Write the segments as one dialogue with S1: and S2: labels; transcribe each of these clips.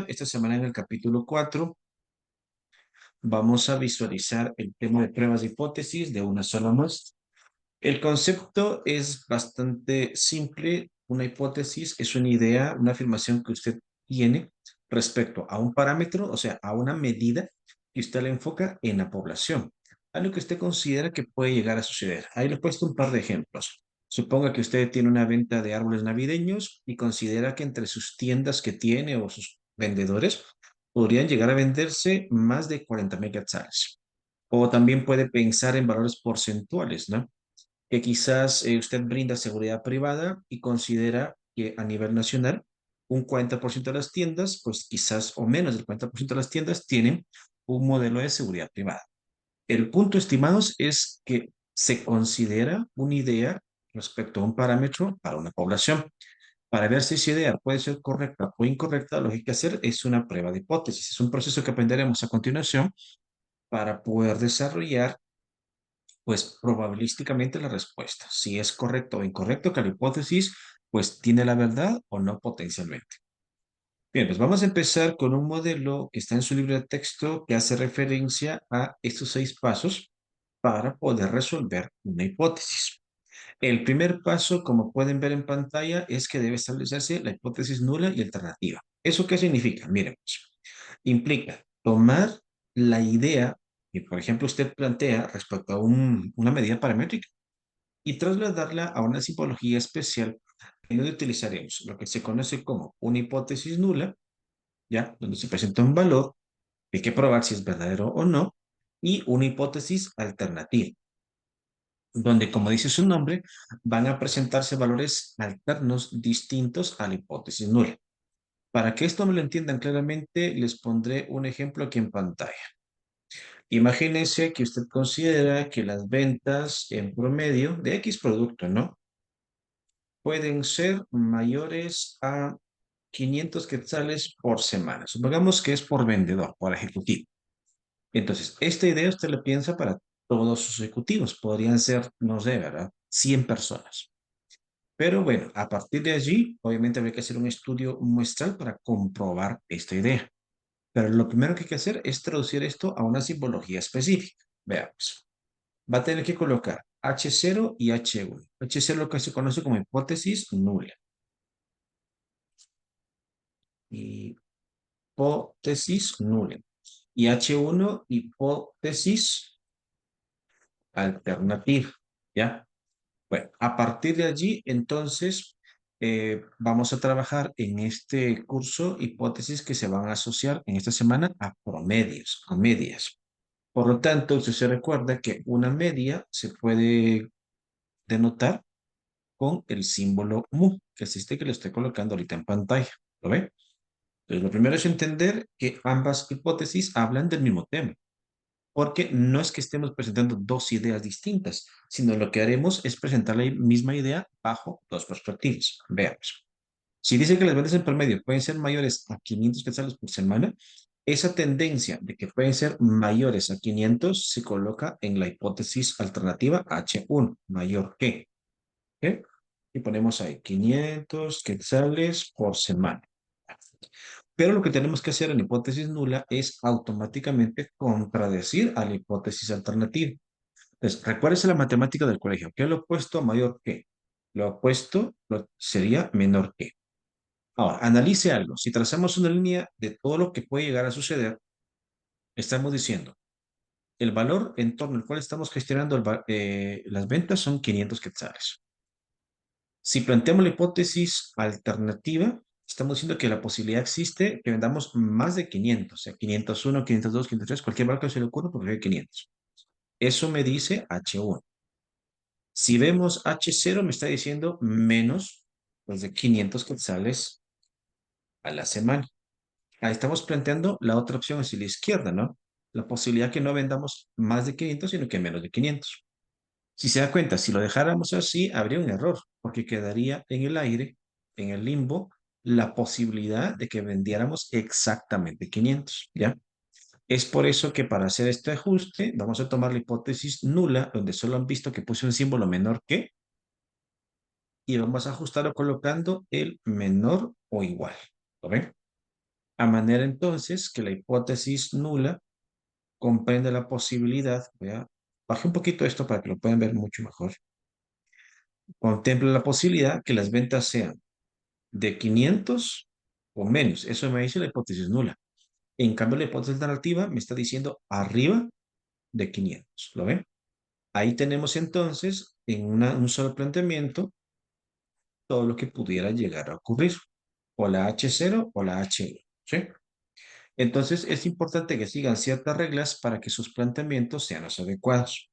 S1: Esta semana en el capítulo 4 vamos a visualizar el tema de pruebas de hipótesis de una sola muestra. El concepto es bastante simple. Una hipótesis es una idea, una afirmación que usted tiene respecto a un parámetro, o sea, a una medida que usted le enfoca en la población, a lo que usted considera que puede llegar a suceder. Ahí le he puesto un par de ejemplos. Suponga que usted tiene una venta de árboles navideños y considera que entre sus tiendas que tiene o sus vendedores podrían llegar a venderse más de 40,000 quetzales. O también puede pensar en valores porcentuales, ¿no? Que quizás usted brinda seguridad privada y considera que a nivel nacional un 40% de las tiendas, pues quizás o menos del 40% de las tiendas tienen un modelo de seguridad privada. El punto, estimados, es que se considera una idea respecto a un parámetro para una población. Para ver si esa idea puede ser correcta o incorrecta, lo que hay que hacer es una prueba de hipótesis. Es un proceso que aprenderemos a continuación para poder desarrollar pues probabilísticamente la respuesta, si es correcto o incorrecto que la hipótesis pues tiene la verdad o no potencialmente. Bien, pues vamos a empezar con un modelo que está en su libro de texto que hace referencia a estos 6 pasos para poder resolver una hipótesis. El primer paso, como pueden ver en pantalla, es que debe establecerse la hipótesis nula y alternativa. ¿Eso qué significa? Miren, pues, implica tomar la idea que, por ejemplo, usted plantea respecto a una medida paramétrica y trasladarla a una simbología especial en donde utilizaremos lo que se conoce como una hipótesis nula, ¿ya? Donde se presenta un valor, hay que probar si es verdadero o no, y una hipótesis alternativa, donde, como dice su nombre, van a presentarse valores alternos distintos a la hipótesis nula. Para que esto me lo entiendan claramente, les pondré un ejemplo aquí en pantalla. Imagínense que usted considera que las ventas en promedio de X producto, ¿no? Pueden ser mayores a 500 quetzales por semana. Supongamos que es por vendedor, por ejecutivo. Entonces, esta idea usted la piensa para todos sus ejecutivos. Podrían ser, no sé, ¿verdad? 100 personas. Pero bueno, a partir de allí, obviamente habría que hacer un estudio muestral para comprobar esta idea. Pero lo primero que hay que hacer es traducir esto a una simbología específica. Veamos. Va a tener que colocar H0 y H1. H0 lo que se conoce como hipótesis nula. Hipótesis nula. Y H1, hipótesis alternativa. ¿Ya? Bueno, a partir de allí, entonces, vamos a trabajar en este curso hipótesis que se van a asociar en esta semana a promedios, a medias. Por lo tanto, usted se recuerda que una media se puede denotar con el símbolo mu, que es este que le estoy colocando ahorita en pantalla. ¿Lo ve? Entonces, lo primero es entender que ambas hipótesis hablan del mismo tema, porque no es que estemos presentando dos ideas distintas, sino lo que haremos es presentar la misma idea bajo dos perspectivas. Veamos. Si dice que las ventas en promedio pueden ser mayores a 500 quetzales por semana, esa tendencia de que pueden ser mayores a 500 se coloca en la hipótesis alternativa H1, mayor que. ¿Ok? Y ponemos ahí 500 quetzales por semana. Pero lo que tenemos que hacer en hipótesis nula es automáticamente contradecir a la hipótesis alternativa. Entonces, recuérdese la matemática del colegio. ¿Qué es lo opuesto a mayor que? Lo opuesto sería menor que. Ahora, analice algo. Si trazamos una línea de todo lo que puede llegar a suceder, estamos diciendo, el valor en torno al cual estamos gestionando las ventas son 500 quetzales. Si planteamos la hipótesis alternativa, estamos diciendo que la posibilidad existe que vendamos más de 500, o sea, 501, 502, 503, cualquier valor que se le ocurra, porque hay 500. Eso me dice H1. Si vemos H0, me está diciendo menos pues, de 500 quetzales a la semana. Ahí estamos planteando la otra opción hacia la izquierda, ¿no? La posibilidad que no vendamos más de 500, sino que menos de 500. Si se da cuenta, si lo dejáramos así, habría un error, porque quedaría en el aire, en el limbo, la posibilidad de que vendiéramos exactamente 500, ¿ya? Es por eso que para hacer este ajuste, vamos a tomar la hipótesis nula, donde solo han visto que puse un símbolo menor que, y vamos a ajustarlo colocando el menor o igual. ¿Lo ven? A manera entonces que la hipótesis nula comprende la posibilidad, baje un poquito esto para que lo puedan ver mucho mejor, contempla la posibilidad que las ventas sean de 500 o menos. Eso me dice la hipótesis nula. En cambio, la hipótesis alternativa me está diciendo arriba de 500. ¿Lo ven? Ahí tenemos entonces en un solo planteamiento todo lo que pudiera llegar a ocurrir. O la H0 o la H1. ¿Sí? Entonces es importante que sigan ciertas reglas para que sus planteamientos sean los adecuados.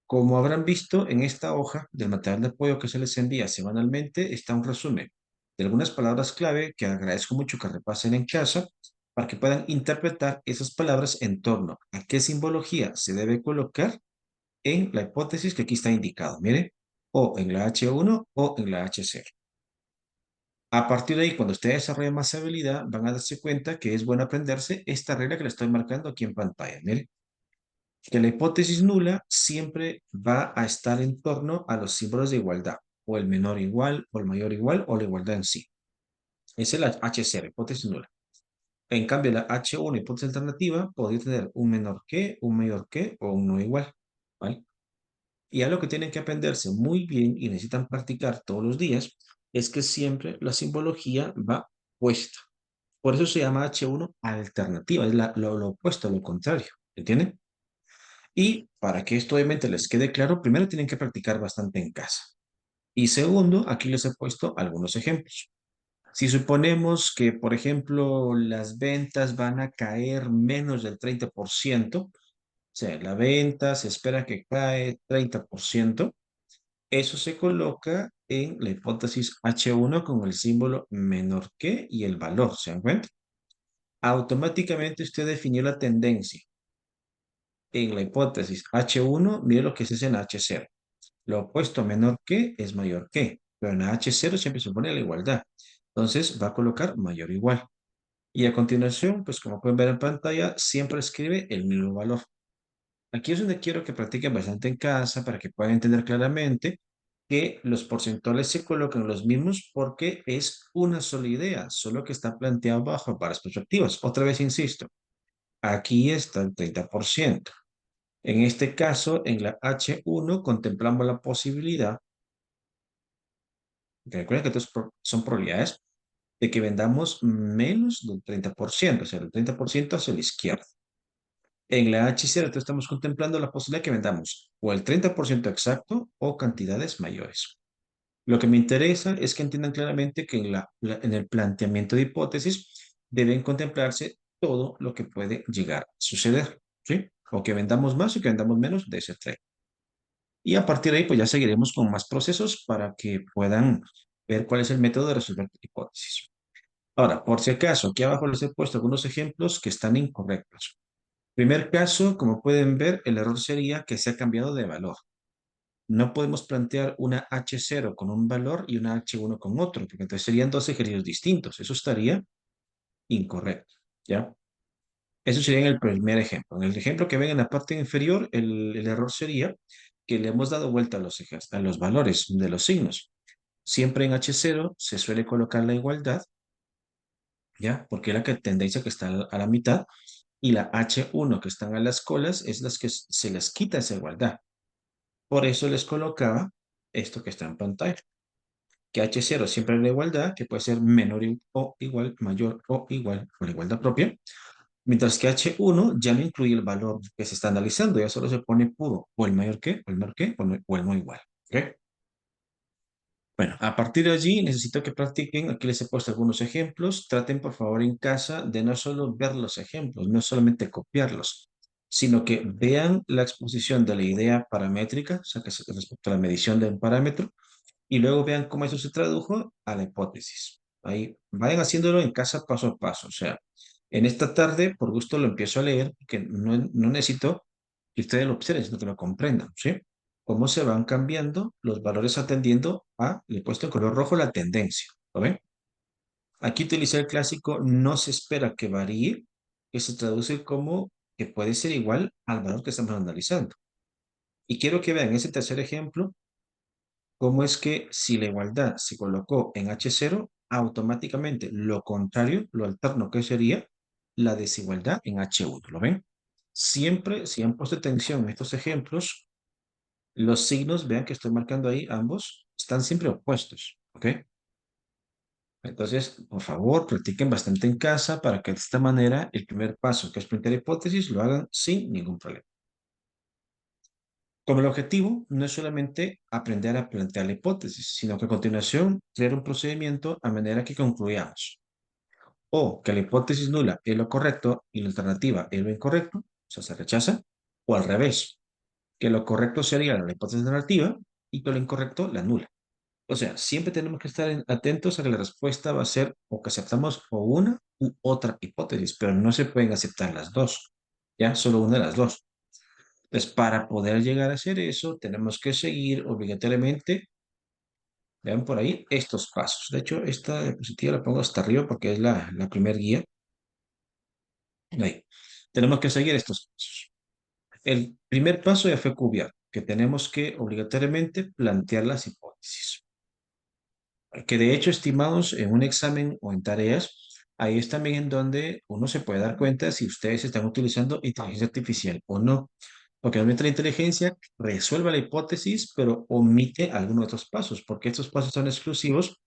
S1: Como habrán visto en esta hoja del material de apoyo que se les envía semanalmente, está un resumen de algunas palabras clave que agradezco mucho que repasen en casa para que puedan interpretar esas palabras en torno a qué simbología se debe colocar en la hipótesis que aquí está indicado. Mire, o en la H1 o en la H0. A partir de ahí, cuando ustedes desarrollen más habilidad, van a darse cuenta que es bueno aprenderse esta regla que le estoy marcando aquí en pantalla. Mire, que la hipótesis nula siempre va a estar en torno a los símbolos de igualdad, o el menor igual, o el mayor igual, o la igualdad en sí. Esa es la H0, hipótesis nula. En cambio, la H1, hipótesis alternativa, podría tener un menor que, un mayor que, o un no igual. ¿Vale? Y algo que tienen que aprenderse muy bien y necesitan practicar todos los días es que siempre la simbología va puesta. Por eso se llama H1 alternativa, es lo opuesto, lo contrario. ¿Entienden? Y para que esto obviamente les quede claro, primero tienen que practicar bastante en casa. Y segundo, aquí les he puesto algunos ejemplos. Si suponemos que, por ejemplo, las ventas van a caer menos del 30%, o sea, la venta se espera que cae 30%, eso se coloca en la hipótesis H1 con el símbolo menor que y el valor, ¿se dan cuenta? Automáticamente usted definió la tendencia. En la hipótesis H1, mire lo que es en H0. Lo opuesto menor que es mayor que, pero en H0 siempre se pone la igualdad. Entonces va a colocar mayor o igual. Y a continuación, pues como pueden ver en pantalla, siempre escribe el mismo valor. Aquí es donde quiero que practiquen bastante en casa para que puedan entender claramente que los porcentuales se colocan los mismos porque es una sola idea, solo que está planteado bajo varias perspectivas. Otra vez insisto, aquí está el 30%. En este caso, en la H1 contemplamos la posibilidad, que recuerden que estos son probabilidades, de que vendamos menos del 30%, o sea, el 30% hacia la izquierda. En la H0 entonces estamos contemplando la posibilidad de que vendamos o el 30% exacto o cantidades mayores. Lo que me interesa es que entiendan claramente que en el planteamiento de hipótesis deben contemplarse todo lo que puede llegar a suceder, ¿sí? O que vendamos más o que vendamos menos de ese trade. Y a partir de ahí, pues ya seguiremos con más procesos para que puedan ver cuál es el método de resolver hipótesis. Ahora, por si acaso, aquí abajo les he puesto algunos ejemplos que están incorrectos. Primer caso, como pueden ver, el error sería que se ha cambiado de valor. No podemos plantear una H0 con un valor y una H1 con otro, porque entonces serían dos ejercicios distintos. Eso estaría incorrecto, ¿ya? Eso sería en el primer ejemplo. En el ejemplo que ven en la parte inferior, el error sería que le hemos dado vuelta a los valores de los signos. Siempre en H0 se suele colocar la igualdad, ¿ya? Porque es la tendencia que está a la mitad, y la H1 que están a las colas es las que se les quita esa igualdad. Por eso les colocaba esto que está en pantalla, que H0 siempre es la igualdad, que puede ser menor o igual, mayor o igual, o la igualdad propia, mientras que H1 ya no incluye el valor que se está analizando, ya solo se pone puro, o el mayor que, o el menor que, o el no igual. ¿Ok? Bueno, a partir de allí necesito que practiquen. Aquí les he puesto algunos ejemplos. Traten por favor en casa de no solo ver los ejemplos, no solamente copiarlos, sino que vean la exposición de la idea paramétrica, o sea, que es respecto a la medición de un parámetro, y luego vean cómo eso se tradujo a la hipótesis. Ahí vayan haciéndolo en casa paso a paso. O sea, en esta tarde, por gusto, lo empiezo a leer, que no necesito que ustedes lo observen, sino que lo comprendan, ¿sí? Cómo se van cambiando los valores atendiendo a, le he puesto en color rojo, la tendencia. ¿Lo ven? Aquí utilicé el clásico no se espera que varíe, que se traduce como que puede ser igual al valor que estamos analizando. Y quiero que vean ese tercer ejemplo, cómo es que si la igualdad se colocó en H0, automáticamente lo contrario, lo alterno, que sería la desigualdad en H1. ¿Lo ven? Siempre, si han puesto atención en estos ejemplos, los signos, vean que estoy marcando ahí, ambos están siempre opuestos. ¿Ok? Entonces, por favor, practiquen bastante en casa para que de esta manera el primer paso, que es plantear hipótesis, lo hagan sin ningún problema. Como el objetivo no es solamente aprender a plantear la hipótesis, sino que a continuación crear un procedimiento a manera que concluyamos o que la hipótesis nula es lo correcto y la alternativa es lo incorrecto, o sea, se rechaza, o al revés, que lo correcto sería la hipótesis negativa y que lo incorrecto la nula. O sea, siempre tenemos que estar atentos a que la respuesta va a ser o que aceptamos o una u otra hipótesis, pero no se pueden aceptar las dos, ya, solo una de las dos. Entonces, para poder llegar a hacer eso, tenemos que seguir obligatoriamente, vean por ahí, estos pasos. De hecho, esta diapositiva la pongo hasta arriba porque es la primer guía. Ahí. Tenemos que seguir estos pasos. El primer paso ya fue cubierto, que tenemos que obligatoriamente plantear las hipótesis. Que de hecho, estimados, en un examen o en tareas, ahí es también en donde uno se puede dar cuenta si ustedes están utilizando inteligencia artificial o no. Porque obviamente la inteligencia resuelve la hipótesis, pero omite algunos de estos pasos, porque estos pasos son exclusivos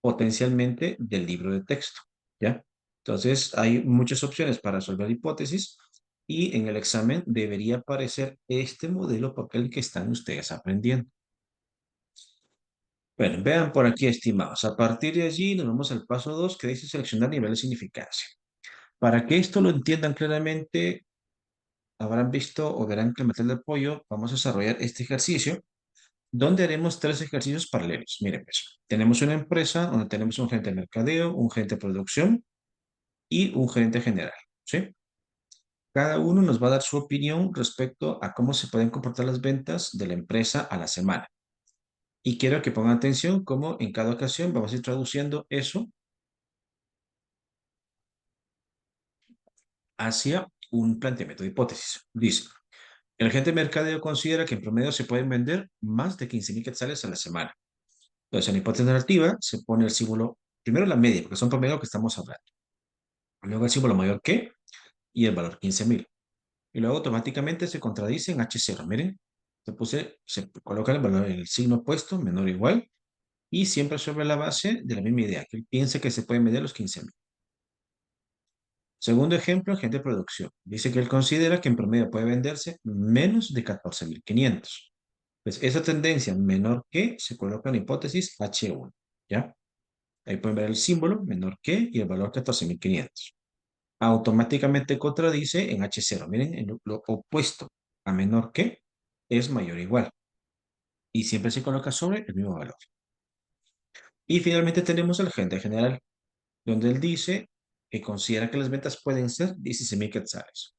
S1: potencialmente del libro de texto, ¿ya? Entonces, hay muchas opciones para resolver hipótesis y en el examen debería aparecer este modelo porque es el que están ustedes aprendiendo. Bueno, vean por aquí, estimados. A partir de allí nos vamos al paso 2 que dice seleccionar nivel de significancia. Para que esto lo entiendan claramente, habrán visto o verán que en material de apoyo vamos a desarrollar este ejercicio donde haremos tres ejercicios paralelos. Miren, pues, tenemos una empresa donde tenemos un gerente de mercadeo, un gerente de producción y un gerente general, ¿sí? Cada uno nos va a dar su opinión respecto a cómo se pueden comportar las ventas de la empresa a la semana. Y quiero que pongan atención cómo en cada ocasión vamos a ir traduciendo eso hacia un planteamiento de hipótesis. Dice, el gerente de mercadeo considera que en promedio se pueden vender más de 15.000 quetzales a la semana. Entonces, en la hipótesis narrativa se pone el símbolo, primero la media, porque son promedio que estamos hablando. Luego el símbolo mayor que y el valor 15.000. Y luego automáticamente se contradice en H0. Miren, se coloca el valor, el signo opuesto, menor o igual, y siempre sobre la base de la misma idea, que él piense que se pueden medir los 15.000. Segundo ejemplo, agente de producción. Dice que él considera que en promedio puede venderse menos de 14.500. Pues esa tendencia menor que se coloca en hipótesis H1. ¿Ya? Ahí pueden ver el símbolo menor que y el valor 14.500. Automáticamente contradice en H0. Miren, en lo opuesto a menor que es mayor o igual. Y siempre se coloca sobre el mismo valor. Y finalmente tenemos el agente general, donde él dice que considera que las ventas pueden ser 16.000 quetzales.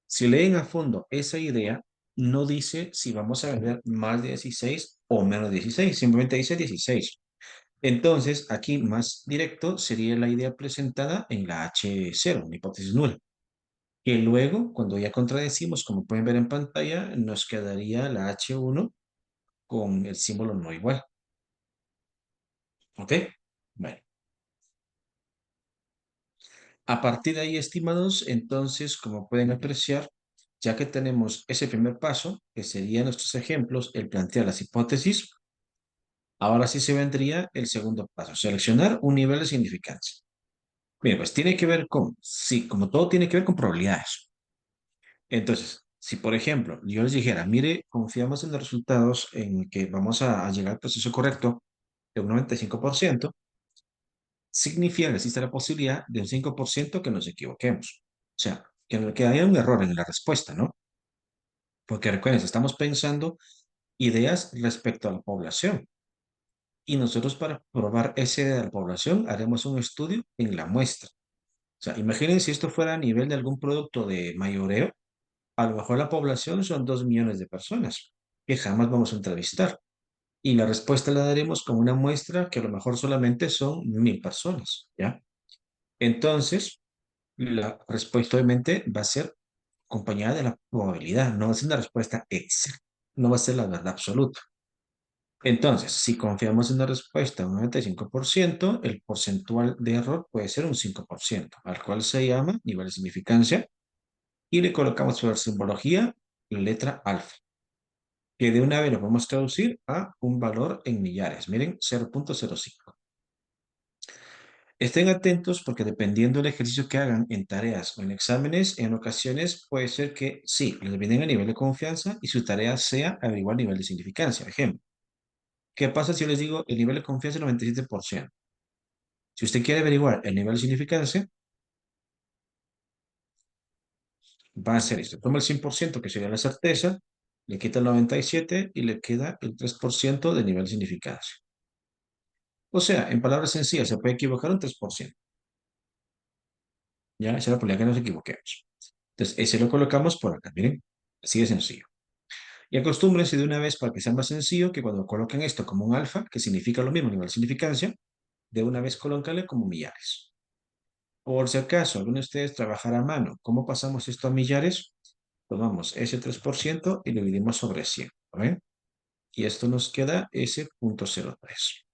S1: Si leen a fondo esa idea, no dice si vamos a vender más de 16 o menos de 16, simplemente dice 16. Entonces, aquí más directo sería la idea presentada en la H0, una hipótesis nula, que luego, cuando ya contradecimos, como pueden ver en pantalla, nos quedaría la H1 con el símbolo no igual. ¿Ok? Bueno. A partir de ahí, estimados, entonces, como pueden apreciar, ya que tenemos ese primer paso, que serían nuestros ejemplos, el plantear las hipótesis, ahora sí se vendría el segundo paso, seleccionar un nivel de significancia. Bien, pues tiene que ver con, sí, como todo tiene que ver con probabilidades. Entonces, si por ejemplo yo les dijera, mire, confiamos en los resultados en que vamos a llegar al proceso correcto de un 95%, significa que existe la posibilidad de un 5% que nos equivoquemos. O sea, que haya un error en la respuesta, ¿no? Porque recuerden, estamos pensando ideas respecto a la población. Y nosotros para probar esa idea de la población haremos un estudio en la muestra. O sea, imaginen si esto fuera a nivel de algún producto de mayoreo, a lo mejor la población son 2 millones de personas que jamás vamos a entrevistar. Y la respuesta la daremos con una muestra que a lo mejor solamente son 1.000 personas, ¿ya? Entonces, la respuesta obviamente va a ser acompañada de la probabilidad, no va a ser una respuesta exacta, no va a ser la verdad absoluta. Entonces, si confiamos en la respuesta un 95%, el porcentual de error puede ser un 5%, al cual se llama nivel de significancia, y le colocamos por simbología la letra alfa, que de una vez lo podemos traducir a un valor en millares. Miren, 0.05. Estén atentos porque dependiendo del ejercicio que hagan en tareas o en exámenes, en ocasiones puede ser que sí, les vienen a nivel de confianza y su tarea sea averiguar nivel de significancia. Ejemplo, ¿qué pasa si yo les digo el nivel de confianza es 97%? Si usted quiere averiguar el nivel de significancia, va a ser esto. Toma el 100%, que sería la certeza, le quita el 97 y le queda el 3% de nivel de significancia. O sea, en palabras sencillas, se puede equivocar un 3%. Ya, esa es la probabilidad que nos equivoquemos. Entonces, ese lo colocamos por acá, miren, así de sencillo. Y acostúmbrense de una vez para que sea más sencillo que cuando coloquen esto como un alfa, que significa lo mismo a nivel de significancia, de una vez colócale como millares. Por si acaso alguno de ustedes trabajara a mano, ¿cómo pasamos esto a millares? Tomamos ese 3% y lo dividimos sobre 100, ¿ven? Y esto nos queda ese 0.03.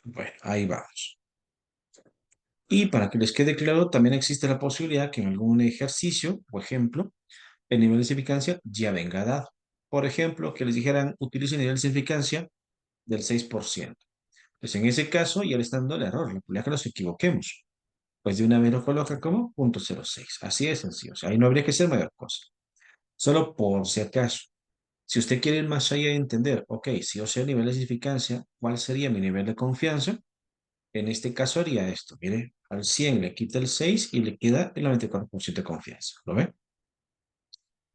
S1: Bueno, ahí vamos. Y para que les quede claro, también existe la posibilidad que en algún ejercicio o ejemplo, el nivel de significancia ya venga dado. Por ejemplo, que les dijeran, utilice el nivel de significancia del 6%. Pues en ese caso ya le están dando el error, la probabilidad que nos equivoquemos. Pues de una vez lo coloca como 0.06. Así es sencillo. O sea, ahí no habría que hacer mayor cosa. Solo por si acaso. Si usted quiere ir más allá y entender, ok, si yo sé el nivel de significancia, ¿cuál sería mi nivel de confianza? En este caso haría esto. Mire, al 100 le quita el 6 y le queda el 94% de confianza. ¿Lo ve?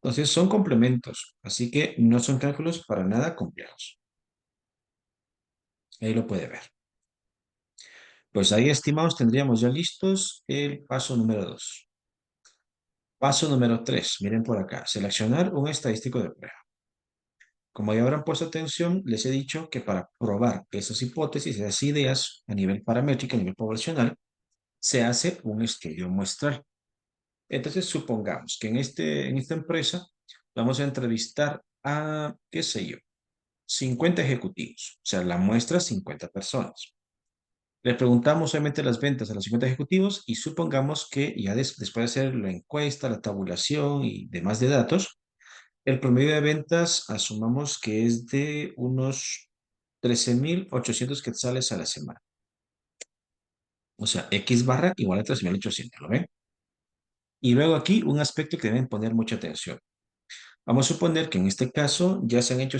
S1: Entonces son complementos, así que no son cálculos para nada complejos. Ahí lo puede ver. Pues ahí, estimados, tendríamos ya listos el paso número 2. Paso número 3. Miren por acá. Seleccionar un estadístico de prueba. Como ya habrán puesto atención, les he dicho que para probar esas hipótesis, esas ideas a nivel paramétrico, a nivel poblacional, se hace un estudio muestral. Entonces, supongamos que en esta empresa vamos a entrevistar a, qué sé yo, 50 ejecutivos. O sea, la muestra 50 personas. Le preguntamos obviamente las ventas a los 50 ejecutivos y supongamos que ya después de hacer la encuesta, la tabulación y demás de datos, el promedio de ventas asumamos que es de unos 13.800 quetzales a la semana. O sea, X barra igual a 13.800, ¿lo ven? Y luego aquí un aspecto que deben poner mucha atención. Vamos a suponer que en este caso ya se han hecho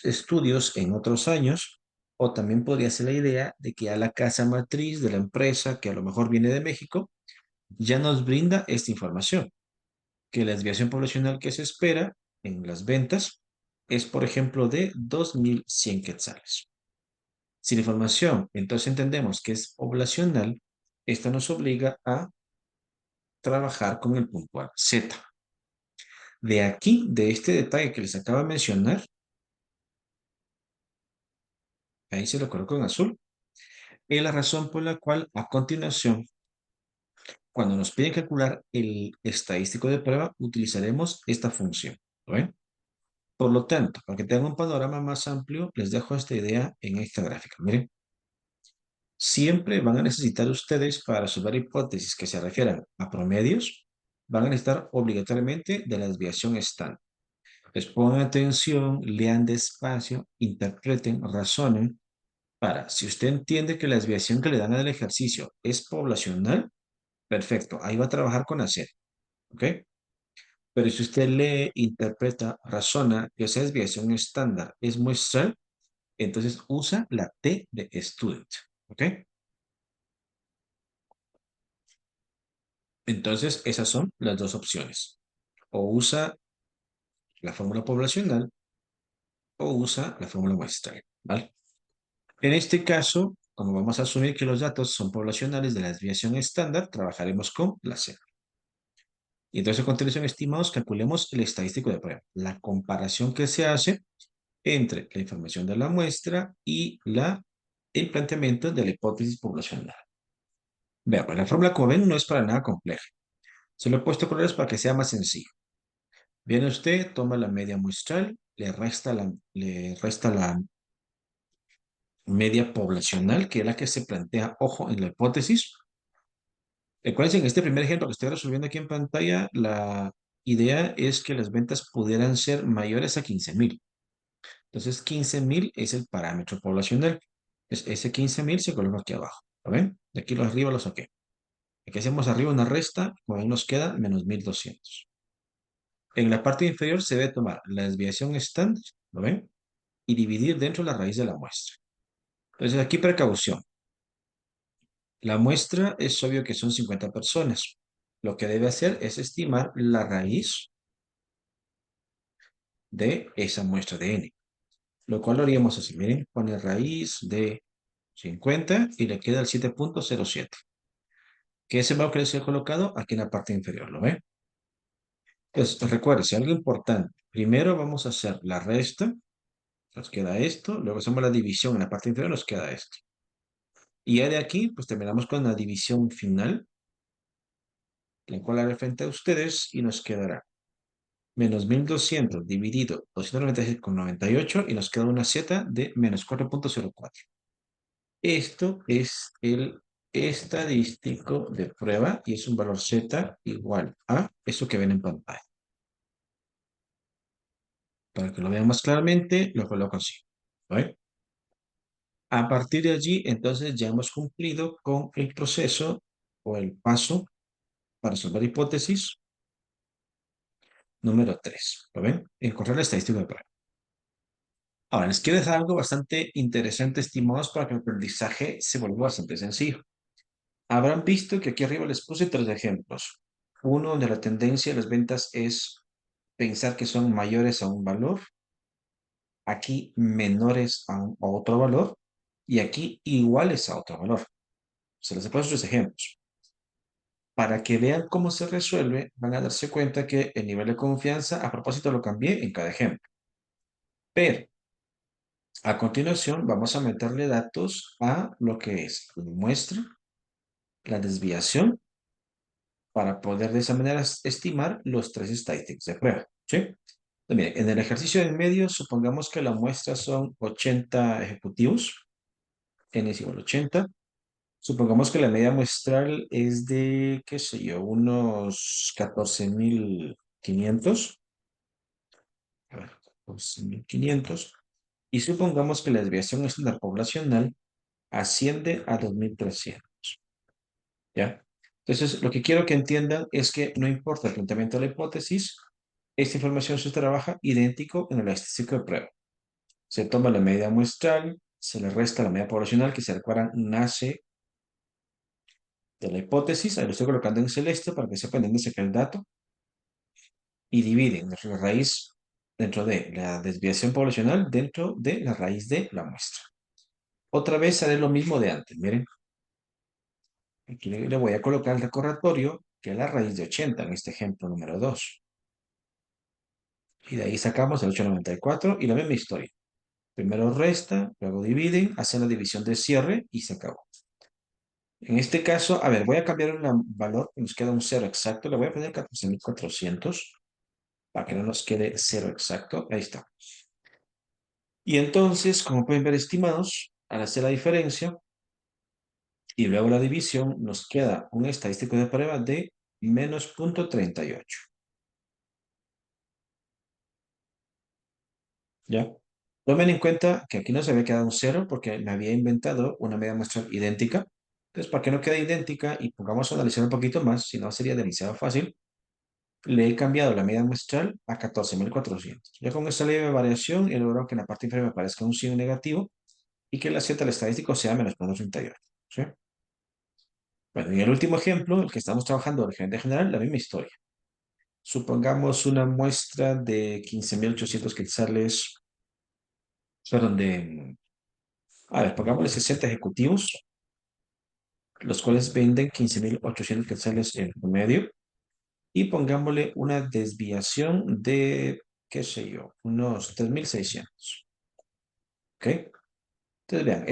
S1: estudios en otros años, o también podría ser la idea de que a la casa matriz de la empresa, que a lo mejor viene de México, ya nos brinda esta información, que la desviación poblacional que se espera en las ventas es, por ejemplo, de 2.100 quetzales. Si la información entonces entendemos que es poblacional, esto nos obliga a trabajar con el puntual Z. De aquí, de este detalle que les acabo de mencionar, ahí se lo coloco en azul, es la razón por la cual a continuación, cuando nos piden calcular el estadístico de prueba, utilizaremos esta función. ¿Lo ven? Por lo tanto, para que tengan un panorama más amplio, les dejo esta idea en esta gráfica. Miren, siempre van a necesitar ustedes para resolver hipótesis que se refieran a promedios, van a necesitar obligatoriamente de la desviación estándar. Les pongan atención, lean despacio, interpreten, razonen, para, si usted entiende que la desviación que le dan al ejercicio es poblacional, perfecto, ahí va a trabajar con hacer, ¿ok? Pero si usted lee, interpreta, razona que esa desviación estándar es muestral, entonces usa la T de student, ¿ok? Entonces, esas son las dos opciones. O usa la fórmula poblacional o usa la fórmula muestral, ¿vale? En este caso, como vamos a asumir que los datos son poblacionales de la desviación estándar, trabajaremos con la C. Y entonces, a continuación, estimados, calculemos el estadístico de prueba, la comparación que se hace entre la información de la muestra y el planteamiento de la hipótesis poblacional. Veamos, la fórmula, como ven, no es para nada compleja. Se lo he puesto colores para que sea más sencillo. Viene usted, toma la media muestral le resta la media poblacional, que es la que se plantea, ojo, en la hipótesis. Recuerden, en este primer ejemplo que estoy resolviendo aquí en pantalla, la idea es que las ventas pudieran ser mayores a 15.000. Entonces, 15.000 es el parámetro poblacional. Ese 15.000 se coloca aquí abajo. ¿Lo ven? De aquí los arriba los saqué. Aquí hacemos arriba una resta, como ahí nos queda menos 1.200. En la parte inferior se debe tomar la desviación estándar, ¿lo ven? Y dividir dentro de la raíz de la muestra. Entonces, aquí precaución. La muestra es obvio que son 50 personas. Lo que debe hacer es estimar la raíz de esa muestra de n, lo cual lo haríamos así. Miren, pone raíz de 50 y le queda el 7.07, que ese valor que les he colocado aquí en la parte inferior, ¿lo ven? Entonces, recuerden, algo importante. Primero vamos a hacer la resta, nos queda esto, luego hacemos la división en la parte inferior, nos queda esto. Y ya de aquí, pues terminamos con la división final, la cual haré frente a ustedes y nos quedará menos 1.200 dividido 296,98 y nos queda una z de menos 4.04. Esto es el estadístico de prueba y es un valor z igual a eso que ven en pantalla. Para que lo vean más claramente, lo coloco así. ¿Vale? A partir de allí, entonces ya hemos cumplido con el proceso o el paso para resolver hipótesis número 3. ¿Lo ven? Encontrar la estadística de prueba. Ahora, les quiero dejar algo bastante interesante, estimados, para que el aprendizaje se vuelva bastante sencillo. Habrán visto que aquí arriba les puse tres ejemplos. Uno donde la tendencia de las ventas es pensar que son mayores a un valor, aquí menores a otro valor y aquí iguales a otro valor. Se les he puesto tres ejemplos. Para que vean cómo se resuelve, van a darse cuenta que el nivel de confianza, a propósito, lo cambié en cada ejemplo. Pero a continuación vamos a meterle datos a lo que es la muestra, la desviación, para poder de esa manera estimar los tres estadísticos de prueba. ¿Sí? Entonces, miren, en el ejercicio de medio, supongamos que la muestra son 80 ejecutivos, n es igual a 80. Supongamos que la media muestral es de, qué sé yo, unos 14.500. A ver, 14.500. Y supongamos que la desviación estándar poblacional asciende a 2.300. ¿Ya? Entonces, lo que quiero que entiendan es que no importa el planteamiento de la hipótesis, esta información se trabaja idéntico en el estadístico de prueba. Se toma la media muestral, se le resta la media poblacional, que se recuerdan nace de la hipótesis, ahí lo estoy colocando en celeste para que sepan dónde se queda el dato, y dividen la raíz dentro de la desviación poblacional dentro de la raíz de la muestra. Otra vez haré lo mismo de antes, miren. Aquí le voy a colocar el recordatorio, que es la raíz de 80 en este ejemplo número 2. Y de ahí sacamos el 894 y la misma historia. Primero resta, luego dividen, hacen la división de cierre y se acabó. En este caso, a ver, voy a cambiar un valor, nos queda un cero exacto, le voy a poner 14.400 para que no nos quede cero exacto. Ahí está. Y entonces, como pueden ver, estimados, al hacer la diferencia y luego la división, nos queda un estadístico de prueba de menos 0.38. ¿Ya? Tomen en cuenta que aquí no se había quedado un cero porque me había inventado una media muestral idéntica. Entonces, para que no quede idéntica y pongamos a analizar un poquito más, si no sería demasiado fácil, le he cambiado la media muestral a 14.400. Ya con esta leve variación, he logrado que en la parte inferior me aparezca un signo negativo y que la z del estadístico sea menos 0.38. ¿Sí? Bueno, en el último ejemplo, el que estamos trabajando el gerente general, la misma historia. Supongamos una muestra de 15.800 quetzales, perdón, a ver, pongámosle 60 ejecutivos, los cuales venden 15.800 quetzales en promedio, y pongámosle una desviación de, qué sé yo, unos 3.600. ¿Ok? Entonces, vean,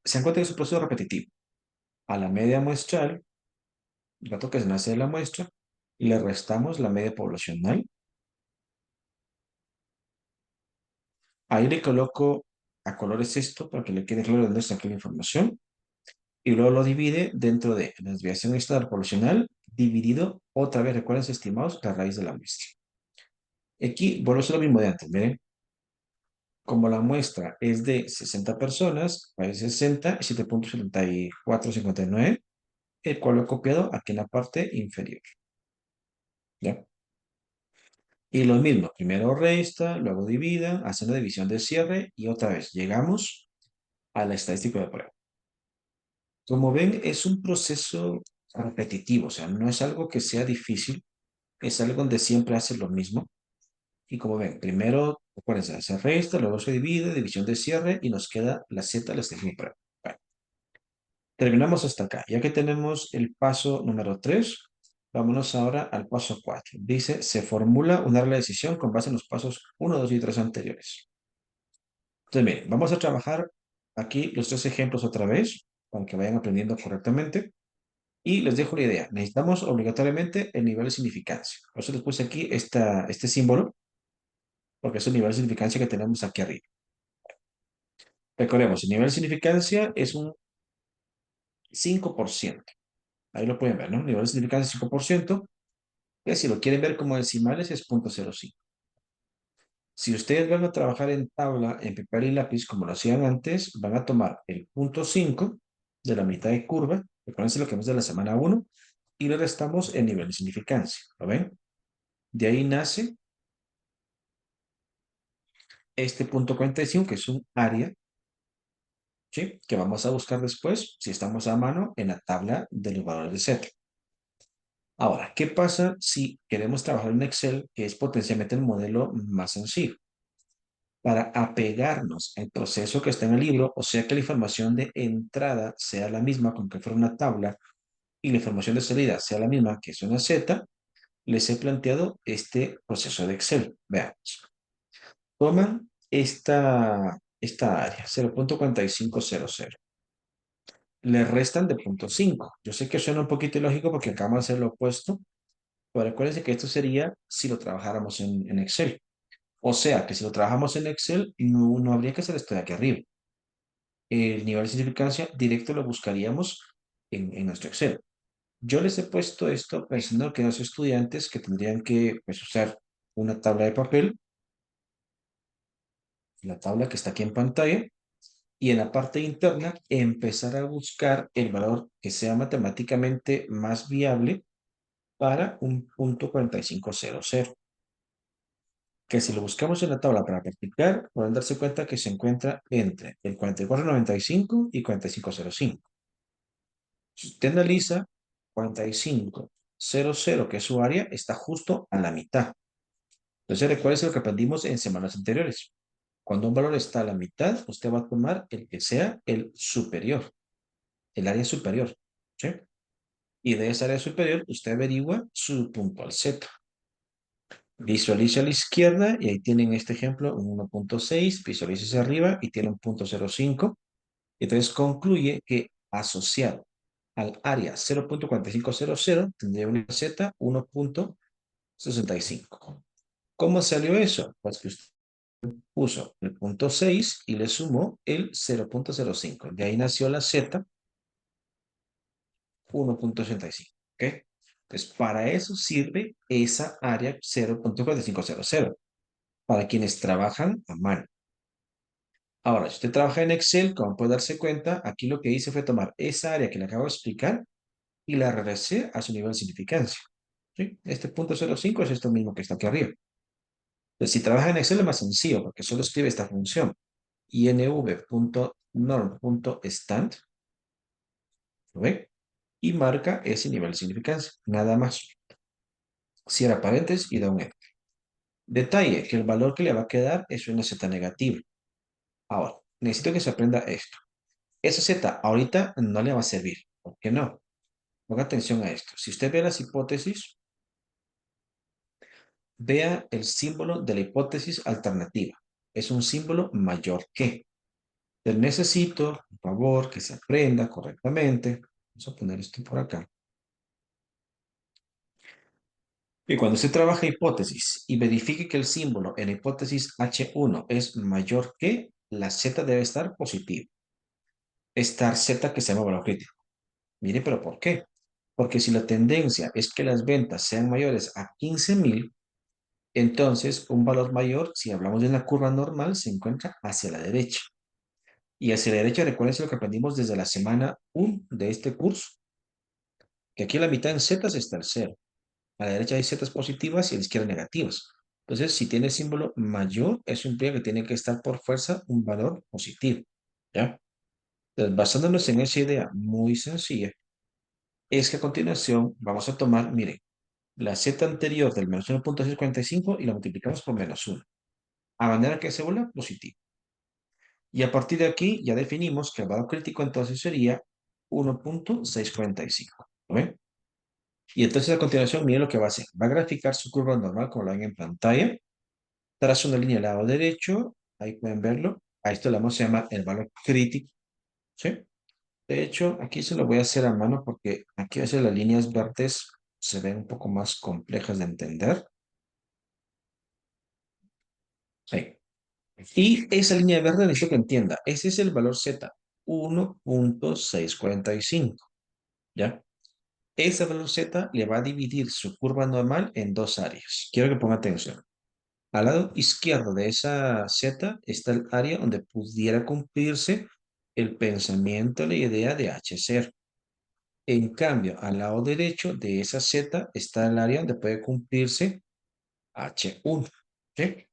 S1: se encuentra que es un proceso repetitivo. A la media muestral, el dato que se nace de la muestra, le restamos la media poblacional, Ahí le coloco a colores esto para que le quede claro dónde está aquí la información. Y luego lo divide dentro de la desviación estándar poblacional dividido otra vez, recuerden, estimados, la raíz de la muestra. Aquí vuelvo a hacer lo mismo de antes, miren. Como la muestra es de 60 personas, país 60, 7.7459, el cual lo he copiado aquí en la parte inferior. ¿Ya? Y lo mismo, primero resta, luego divida, hace la división de cierre y otra vez llegamos a la estadística de prueba. Como ven, es un proceso repetitivo, o sea, no es algo que sea difícil, es algo donde siempre hace lo mismo. Y como ven, primero, acuérdense, se resta, luego se divide, división de cierre y nos queda la Z, la estadística de prueba. Bueno, terminamos hasta acá. Ya que tenemos el paso número 3, vámonos ahora al paso 4. Dice, se formula una regla de decisión con base en los pasos 1, 2 y 3 anteriores. Entonces, miren, vamos a trabajar aquí los tres ejemplos otra vez para que vayan aprendiendo correctamente. Y les dejo la idea. Necesitamos obligatoriamente el nivel de significancia. Por eso les puse aquí este símbolo, porque es el nivel de significancia que tenemos aquí arriba. Recordemos, el nivel de significancia es un 5%. Ahí lo pueden ver, ¿no? Nivel de significancia 5%, que si lo quieren ver como decimales es 0.05. Si ustedes van a trabajar en tabla, en papel y lápiz, como lo hacían antes, van a tomar el 0.5 de la mitad de curva, recuerden lo que vemos de la semana 1, y le restamos el nivel de significancia. ¿Lo ven? De ahí nace este punto 45, que es un área, ¿sí? Que vamos a buscar después, si estamos a mano, en la tabla de los valores de Z. Ahora, ¿qué pasa si queremos trabajar en Excel, que es potencialmente el modelo más sencillo? Para apegarnos al proceso que está en el libro, o sea que la información de entrada sea la misma, como que fuera una tabla, y la información de salida sea la misma, que es una Z, les he planteado este proceso de Excel. Veamos. Toman esta área, 0.4500. Le restan de 0.5. Yo sé que suena un poquito ilógico porque acabamos de hacer lo opuesto, pero acuérdense que esto sería si lo trabajáramos en Excel. O sea, que si lo trabajamos en Excel, no habría que hacer esto de aquí arriba. El nivel de significancia directo lo buscaríamos en nuestro Excel. Yo les he puesto esto pensando que los estudiantes que tendrían que pues, usar una tabla de papel, la tabla que está aquí en pantalla, y en la parte interna empezar a buscar el valor que sea matemáticamente más viable para un punto 4500. Que si lo buscamos en la tabla para practicar, pueden darse cuenta que se encuentra entre el 4495 y 4505. Si usted analiza 4500, que es su área, está justo a la mitad. Entonces, recuerde lo que aprendimos en semanas anteriores. Cuando un valor está a la mitad, usted va a tomar el que sea el superior, el área superior. ¿Sí? Y de esa área superior, usted averigua su puntual Z. Visualice a la izquierda y ahí tienen este ejemplo, un 1.6, visualice hacia arriba y tiene un 0.05. Entonces concluye que asociado al área 0.4500 tendría una Z 1.65. ¿Cómo salió eso? Pues que usted puso el punto 6 y le sumó el 0.05. De ahí nació la Z 1.85. ¿Ok? Entonces, para eso sirve esa área 0.4500, para quienes trabajan a mano. Ahora, si usted trabaja en Excel, como puede darse cuenta, aquí lo que hice fue tomar esa área que le acabo de explicar y la regresé a su nivel de significancia. ¿Sí? Este punto 0.5 es esto mismo que está aquí arriba. Entonces, si trabaja en Excel es más sencillo porque solo escribe esta función inv.norm.stand, ¿lo ve? Y marca ese nivel de significancia, nada más. Cierra paréntesis y da un enter. Detalle, que el valor que le va a quedar es una Z negativa. Ahora, necesito que se aprenda esto. Esa Z ahorita no le va a servir. ¿Por qué no? Ponga atención a esto. Si usted ve las hipótesis, vea el símbolo de la hipótesis alternativa. Es un símbolo mayor que. Entonces necesito, por favor, que se aprenda correctamente. Vamos a poner esto por acá. Y cuando se trabaja hipótesis y verifique que el símbolo en hipótesis H1 es mayor que, la Z debe estar positiva. Estar Z que se llama valor crítico. Mire, pero ¿por qué? Porque si la tendencia es que las ventas sean mayores a 15,000, entonces un valor mayor, si hablamos de una curva normal, se encuentra hacia la derecha. Y hacia la derecha, recuerden lo que aprendimos desde la semana 1 de este curso, que aquí a la mitad en Z está el cero. A la derecha hay zetas positivas y a la izquierda negativas. Entonces, si tiene símbolo mayor, eso implica que tiene que estar por fuerza un valor positivo. ¿Ya? Entonces, basándonos en esa idea muy sencilla, es que a continuación vamos a tomar, miren, la z anterior del menos 1,645 y la multiplicamos por menos 1, a manera que se vuelva positivo. Y a partir de aquí ya definimos que el valor crítico entonces sería 1,645. ¿Lo ven? Y entonces a continuación, miren lo que va a hacer. Va a graficar su curva normal como lo ven en pantalla. Trazo una línea al lado derecho, ahí pueden verlo. A esto le vamos a llamar el valor crítico, ¿sí? De hecho, aquí se lo voy a hacer a mano porque aquí a veces las líneas verdes se ven un poco más complejas de entender. Ahí. Y esa línea verde necesito que entienda, ese es el valor Z, 1,645, ¿ya? Ese valor Z le va a dividir su curva normal en dos áreas. Quiero que ponga atención. Al lado izquierdo de esa Z está el área donde pudiera cumplirse el pensamiento, la idea de H0. En cambio, al lado derecho de esa Z está el área donde puede cumplirse H1. ¿Sí?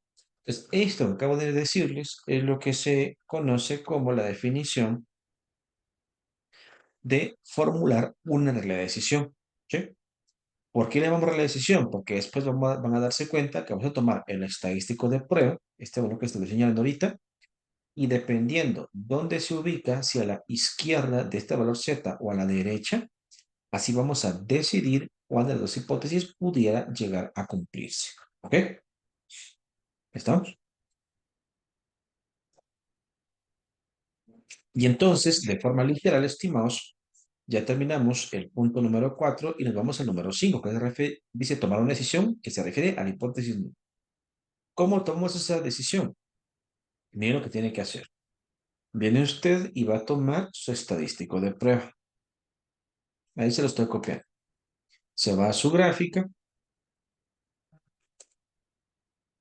S1: Entonces, esto que acabo de decirles es lo que se conoce como la definición de formular una regla de decisión. ¿Sí? ¿Por qué le llamamos regla de decisión? Porque después van a darse cuenta que vamos a tomar el estadístico de prueba, este valor que estoy señalando ahorita, y dependiendo dónde se ubica, si a la izquierda de este valor Z o a la derecha, así vamos a decidir cuál de las dos hipótesis pudiera llegar a cumplirse. ¿Ok? ¿Estamos? Y entonces, de forma literal, estimados, ya terminamos el punto número 4 y nos vamos al número 5, que dice tomar una decisión que se refiere a la hipótesis null. ¿Cómo tomamos esa decisión? Miren lo que tiene que hacer. Viene usted y va a tomar su estadístico de prueba. Ahí se lo estoy copiando. Se va a su gráfica,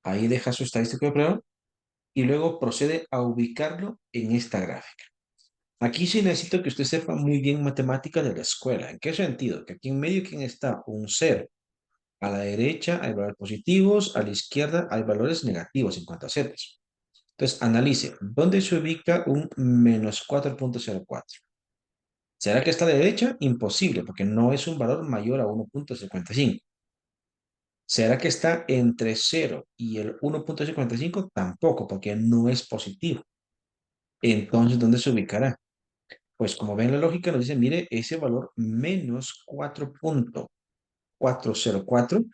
S1: ahí deja su estadístico de prueba y luego procede a ubicarlo en esta gráfica. Aquí sí necesito que usted sepa muy bien matemáticas de la escuela. ¿En qué sentido? Que aquí en medio, ¿quién está? Un cero. A la derecha hay valores positivos, a la izquierda hay valores negativos en cuanto a zetas. Entonces, analice, ¿dónde se ubica un menos 4,04? ¿Será que está a la derecha? Imposible, porque no es un valor mayor a 1,55. ¿Será que está entre cero y el 1,55? Tampoco, porque no es positivo. Entonces, ¿dónde se ubicará? Pues como ven la lógica, nos dice, mire, ese valor menos 4,404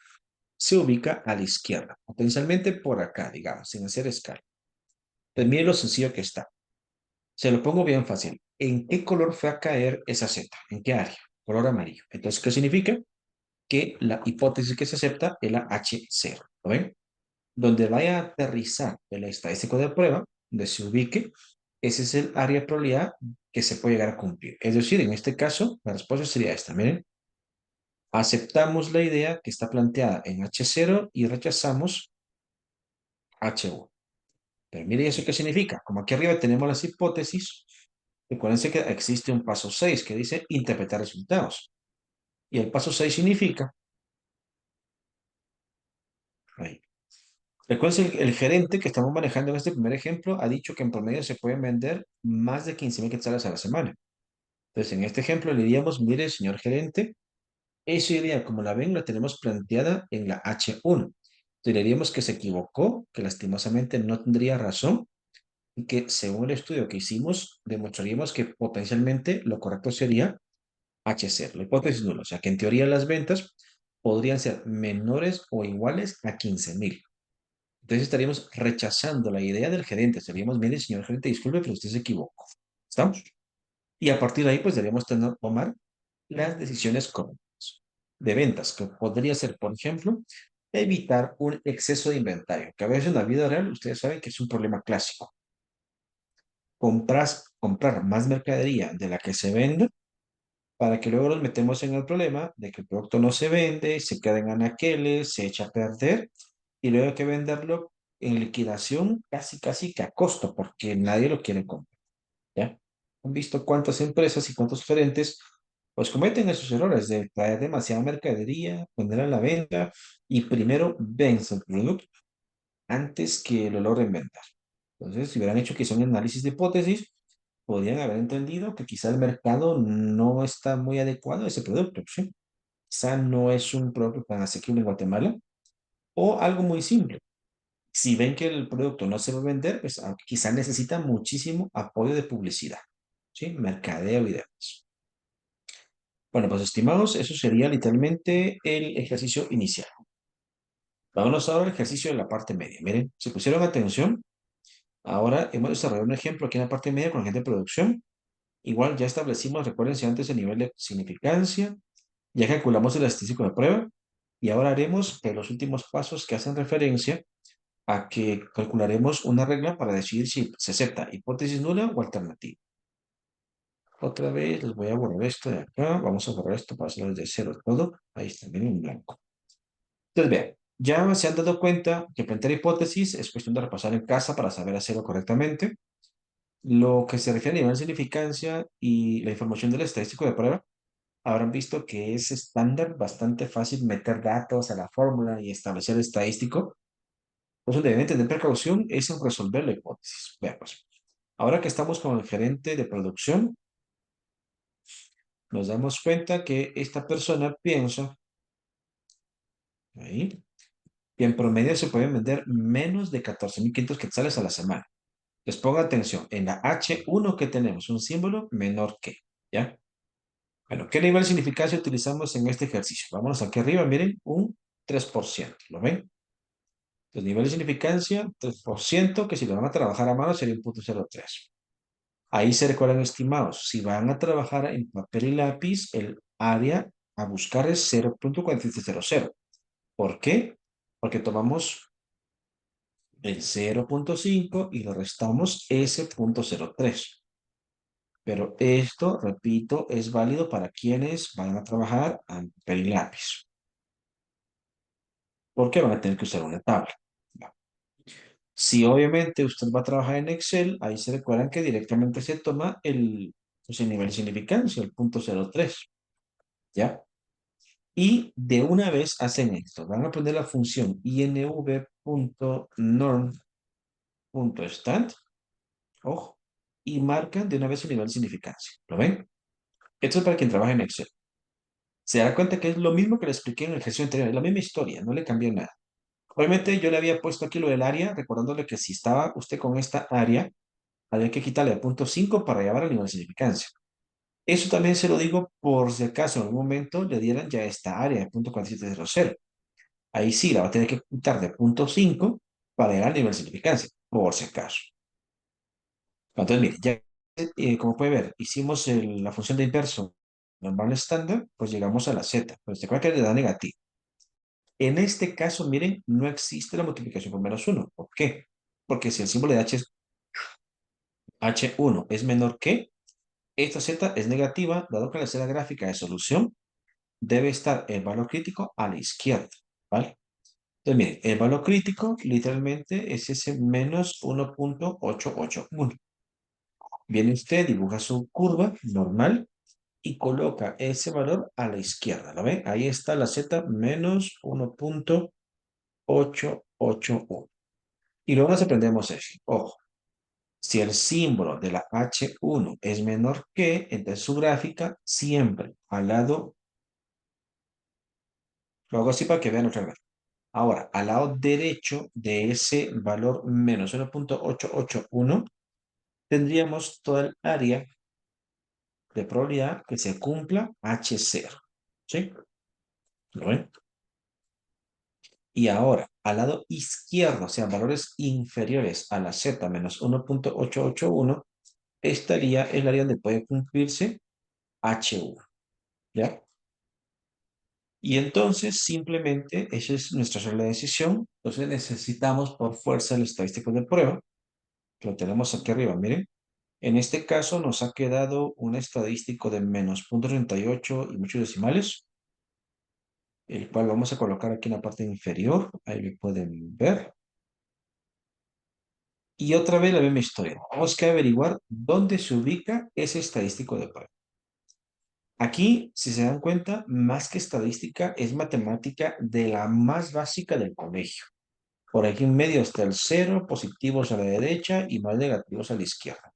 S1: se ubica a la izquierda, potencialmente por acá, digamos, sin hacer escala. Pues mire lo sencillo que está. Se lo pongo bien fácil. ¿En qué color fue a caer esa Z? ¿En qué área? Color amarillo. Entonces, ¿qué significa? Que la hipótesis que se acepta es la H0. ¿Lo ven? Donde vaya a aterrizar el estadístico de prueba, donde se ubique, ese es el área de probabilidad que se puede llegar a cumplir. Es decir, en este caso, la respuesta sería esta. Miren, aceptamos la idea que está planteada en H0 y rechazamos H1. Pero mire eso qué significa. Como aquí arriba tenemos las hipótesis, recuérdense que existe un paso 6 que dice interpretar resultados. Y el paso 6 significa, ahí, recuerden, el gerente que estamos manejando en este primer ejemplo ha dicho que en promedio se pueden vender más de 15,000 quetzales a la semana. Entonces, en este ejemplo le diríamos, mire, señor gerente, esa idea, como la ven, la tenemos planteada en la H1. Entonces, le diríamos que se equivocó, que lastimosamente no tendría razón y que según el estudio que hicimos, demostraríamos que potencialmente lo correcto sería H0, la hipótesis nula. O sea, que en teoría las ventas podrían ser menores o iguales a 15,000. Entonces estaríamos rechazando la idea del gerente. Estaríamos, mire, señor gerente, disculpe, pero usted se equivocó. ¿Estamos? Y a partir de ahí, pues deberíamos tomar las decisiones correctas. de ventas, que podría ser, por ejemplo, evitar un exceso de inventario, que a veces en la vida real ustedes saben que es un problema clásico. Comprar más mercadería de la que se vende para que luego nos metemos en el problema de que el producto no se vende, se queda en anaqueles, se echa a perder y luego hay que venderlo en liquidación casi que a costo porque nadie lo quiere comprar, ¿ya? Han visto cuántas empresas y cuántos gerentes pues cometen esos errores de traer demasiada mercadería, ponerla a la venta y primero vence el producto antes que lo logren vender. Entonces, si hubieran hecho quizá un análisis de hipótesis, podrían haber entendido que quizá el mercado no está muy adecuado a ese producto, ¿sí? Quizá no es un producto tan asequible en Guatemala o algo muy simple. Si ven que el producto no se va a vender, pues quizá necesita muchísimo apoyo de publicidad, ¿sí? Mercadeo y demás. Bueno, pues estimados, eso sería literalmente el ejercicio inicial. Vámonos ahora al ejercicio de la parte media. Miren, si pusieron atención, ahora hemos desarrollado un ejemplo aquí en la parte media con la gente de producción. Igual ya establecimos, recuérdense antes el nivel de significancia, ya calculamos el estadístico de prueba y ahora haremos los últimos pasos que hacen referencia a que calcularemos una regla para decidir si se acepta hipótesis nula o alternativa. Otra vez les voy a borrar esto de acá. Vamos a borrar esto para hacerlo desde cero todo. Ahí está, bien en blanco. Entonces, vean, ya se han dado cuenta que plantear hipótesis es cuestión de repasar en casa para saber hacerlo correctamente. Lo que se refiere a nivel de significancia y la información del estadístico de prueba, habrán visto que es estándar, bastante fácil meter datos a la fórmula y establecer el estadístico. Por eso deben tener precaución es en resolver la hipótesis. Veamos. Ahora que estamos con el gerente de producción, nos damos cuenta que esta persona piensa ahí, que en promedio se pueden vender menos de 14.500 quetzales a la semana. Les pongo atención, en la H1 que tenemos un símbolo menor que, ¿ya? Bueno, ¿qué nivel de significancia utilizamos en este ejercicio? Vámonos aquí arriba, miren, un 3%, ¿lo ven? Entonces, nivel de significancia, 3%, que si lo van a trabajar a mano sería un 0.03. Ahí se recuerdan, estimados, si van a trabajar en papel y lápiz, el área a buscar es 0.4700. ¿Por qué? Porque tomamos el 0.5 y le restamos ese 0.03. Pero esto, repito, es válido para quienes van a trabajar en papel y lápiz. Porque van a tener que usar una tabla. Si obviamente usted va a trabajar en Excel, ahí se recuerdan que directamente se toma pues, el nivel de significancia, el 0.03, ¿ya? Y de una vez hacen esto. Van a poner la función inv.norm.stand, ojo, y marcan de una vez el nivel de significancia. ¿Lo ven? Esto es para quien trabaja en Excel. Se da cuenta que es lo mismo que le expliqué en el ejercicio anterior, es la misma historia, no le cambié nada. Obviamente yo le había puesto aquí lo del área, recordándole que si estaba usted con esta área, había que quitarle el punto 5 para llevar al nivel de significancia. Eso también se lo digo por si acaso en algún momento le dieran ya esta área de 0.4700. Ahí sí la va a tener que quitar de punto 5 para llegar al nivel de significancia, por si acaso. Entonces, mire, ya como puede ver, hicimos la función de inverso normal estándar, pues llegamos a la z, pues se acuerda que le da negativo. En este caso, miren, no existe la multiplicación por -1. ¿Por qué? Porque si el símbolo de H1 es menor que, esta z es negativa, dado que la escala gráfica de solución debe estar el valor crítico a la izquierda, ¿vale? Entonces, miren, el valor crítico literalmente es ese -1.881. Viene usted, dibuja su curva normal y coloca ese valor a la izquierda, ¿lo ven? Ahí está la z -1.881. Y luego nos aprendemos eso. Ojo, si el símbolo de la H1 es menor que, entonces su gráfica siempre al lado, lo hago así para que vean otra vez. Ahora, al lado derecho de ese valor -1.881, tendríamos toda el área de probabilidad que se cumpla H0. ¿Sí? ¿Lo ven? Y ahora, al lado izquierdo, o sea, valores inferiores a la Z menos 1.881, estaría el área donde puede cumplirse H1. ¿Ya? Y entonces simplemente esa es nuestra regla de decisión. Entonces necesitamos por fuerza el estadístico de prueba, que lo tenemos aquí arriba, miren. En este caso nos ha quedado un estadístico de menos 0,38 y muchos decimales, el cual vamos a colocar aquí en la parte inferior, ahí lo pueden ver. Y otra vez la misma historia. Tenemos que averiguar dónde se ubica ese estadístico de prueba. Aquí, si se dan cuenta, más que estadística, es matemática de la más básica del colegio. Por aquí en medio está el cero, positivos a la derecha y más negativos a la izquierda.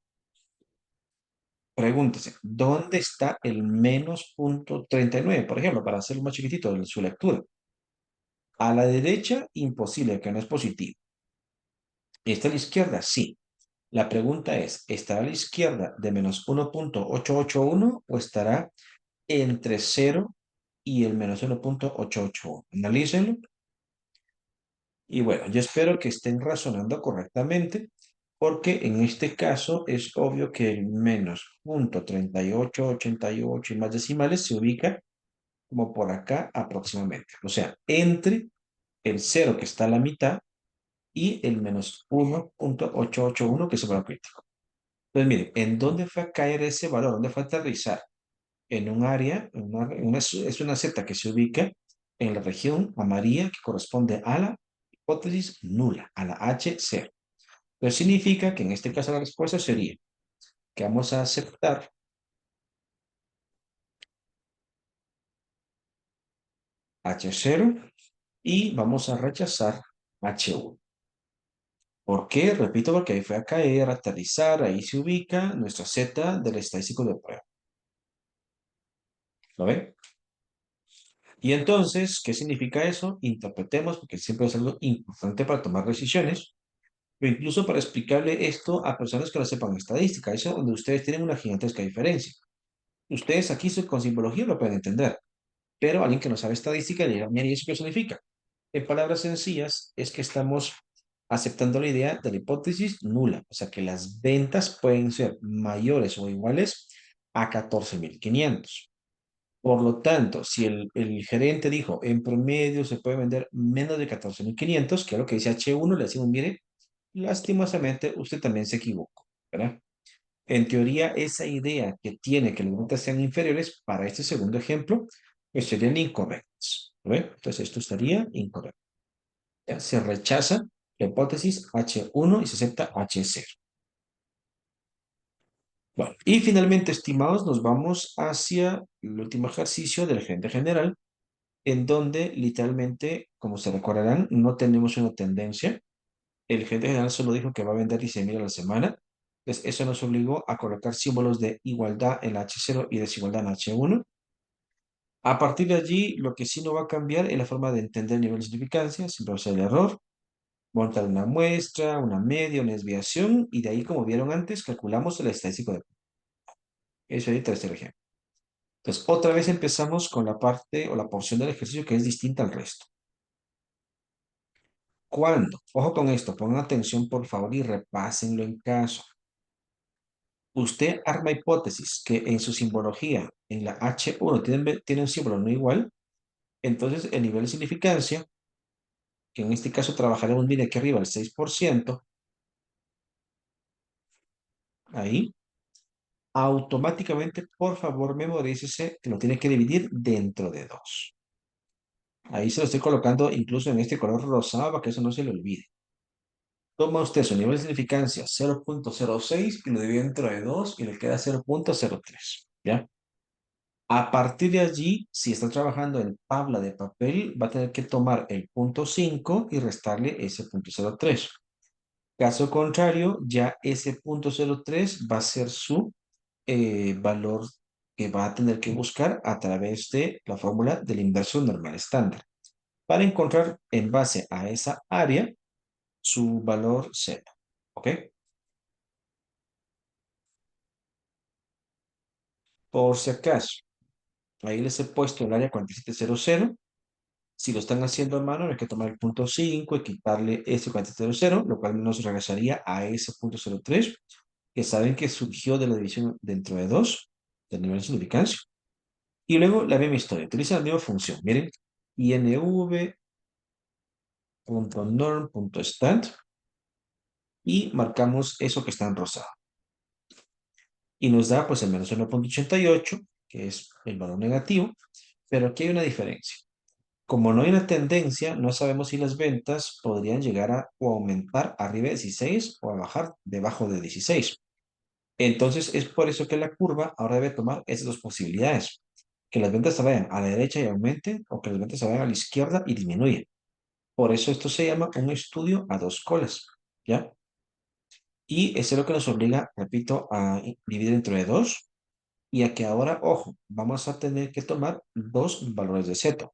S1: Pregúntese, ¿dónde está el menos 0,39? Por ejemplo, para hacerlo más chiquitito de su lectura. A la derecha, imposible, que no es positivo. ¿Está a la izquierda? Sí. La pregunta es, ¿estará a la izquierda de menos 1,881 o estará entre cero y el menos 1,881? Analícenlo. Y bueno, yo espero que estén razonando correctamente, porque en este caso es obvio que el menos 0,3888 y más decimales se ubica como por acá aproximadamente. O sea, entre el cero que está a la mitad y el menos 1,881 que es el valor crítico. Entonces, mire, ¿en dónde fue a caer ese valor? ¿Dónde fue a aterrizar? En un área, es una Z que se ubica en la región amarilla que corresponde a la hipótesis nula, a la H0. Pero significa que en este caso la respuesta sería que vamos a aceptar H0 y vamos a rechazar H1. ¿Por qué? Repito, porque ahí fue a caer, a aterrizar, ahí se ubica nuestra Z del estadístico de prueba. ¿Lo ven? Y entonces, ¿qué significa eso? Interpretemos, porque siempre es algo importante para tomar decisiones, pero incluso para explicarle esto a personas que no sepan estadística, eso es donde ustedes tienen una gigantesca diferencia. Ustedes aquí con simbología lo pueden entender, pero alguien que no sabe estadística le dirá, mira, ¿y eso qué significa? En palabras sencillas, es que estamos aceptando la idea de la hipótesis nula, o sea que las ventas pueden ser mayores o iguales a 14.500. Por lo tanto, si el gerente dijo, en promedio se puede vender menos de 14.500, que es lo que dice H1, le decimos, mire, lastimosamente usted también se equivocó, ¿verdad? En teoría, esa idea que tiene que las ventas sean inferiores para este segundo ejemplo, pues serían incorrectas, ¿lo ve? Entonces esto estaría incorrecto. Ya, se rechaza la hipótesis H1 y se acepta H0. Bueno, y finalmente, estimados, nos vamos hacia el último ejercicio del gerente general, en donde literalmente, como se recordarán, no tenemos una tendencia. El gerente general solo dijo que va a vender 16.000 a la semana. Entonces, eso nos obligó a colocar símbolos de igualdad en H0 y desigualdad en H1. A partir de allí, lo que sí no va a cambiar es la forma de entender el nivel de significancia, siempre va a ser el error, montar una muestra, una media, una desviación, y de ahí, como vieron antes, calculamos el estadístico de... Eso es el tercer ejemplo. Entonces, otra vez empezamos con la parte o la porción del ejercicio que es distinta al resto. ¿Cuándo? Ojo con esto, pongan atención por favor y repásenlo en caso. Usted arma hipótesis que en su simbología, en la H1, tiene un símbolo no igual, entonces el nivel de significancia, que en este caso trabajaremos, mire aquí arriba, el 6%, ahí, automáticamente, por favor, memorícese que lo tiene que dividir dentro de 2. Ahí se lo estoy colocando incluso en este color rosado para que eso no se le olvide. Toma usted su nivel de significancia 0,06 y lo divide dentro de 2 y le queda 0,03. ¿Ya? A partir de allí, si está trabajando en tabla de papel, va a tener que tomar el punto 5 y restarle ese punto 0,3. Caso contrario, ya ese punto 0,3 va a ser su valor que va a tener que buscar a través de la fórmula del inverso normal estándar para encontrar en base a esa área su valor Z. ¿Ok? Por si acaso, ahí les he puesto el área 4700. Si lo están haciendo a mano, hay que tomar el punto 5 y quitarle ese 4700, lo cual nos regresaría a ese punto 03, que saben que surgió de la división dentro de 2 del nivel de significancia. Y luego la misma historia, utiliza la misma función, miren, inv.norm.stat y marcamos eso que está en rosado. Y nos da pues el menos 1.88, que es el valor negativo, pero aquí hay una diferencia. Como no hay una tendencia, no sabemos si las ventas podrían llegar a o aumentar arriba de 16 o a bajar debajo de 16. Entonces es por eso que la curva ahora debe tomar esas dos posibilidades. Que las ventas se vayan a la derecha y aumenten o que las ventas se vayan a la izquierda y disminuyan. Por eso esto se llama un estudio a dos colas, ¿ya? Y eso es lo que nos obliga, repito, a dividir entre dos y a que ahora, ojo, vamos a tener que tomar dos valores de Z.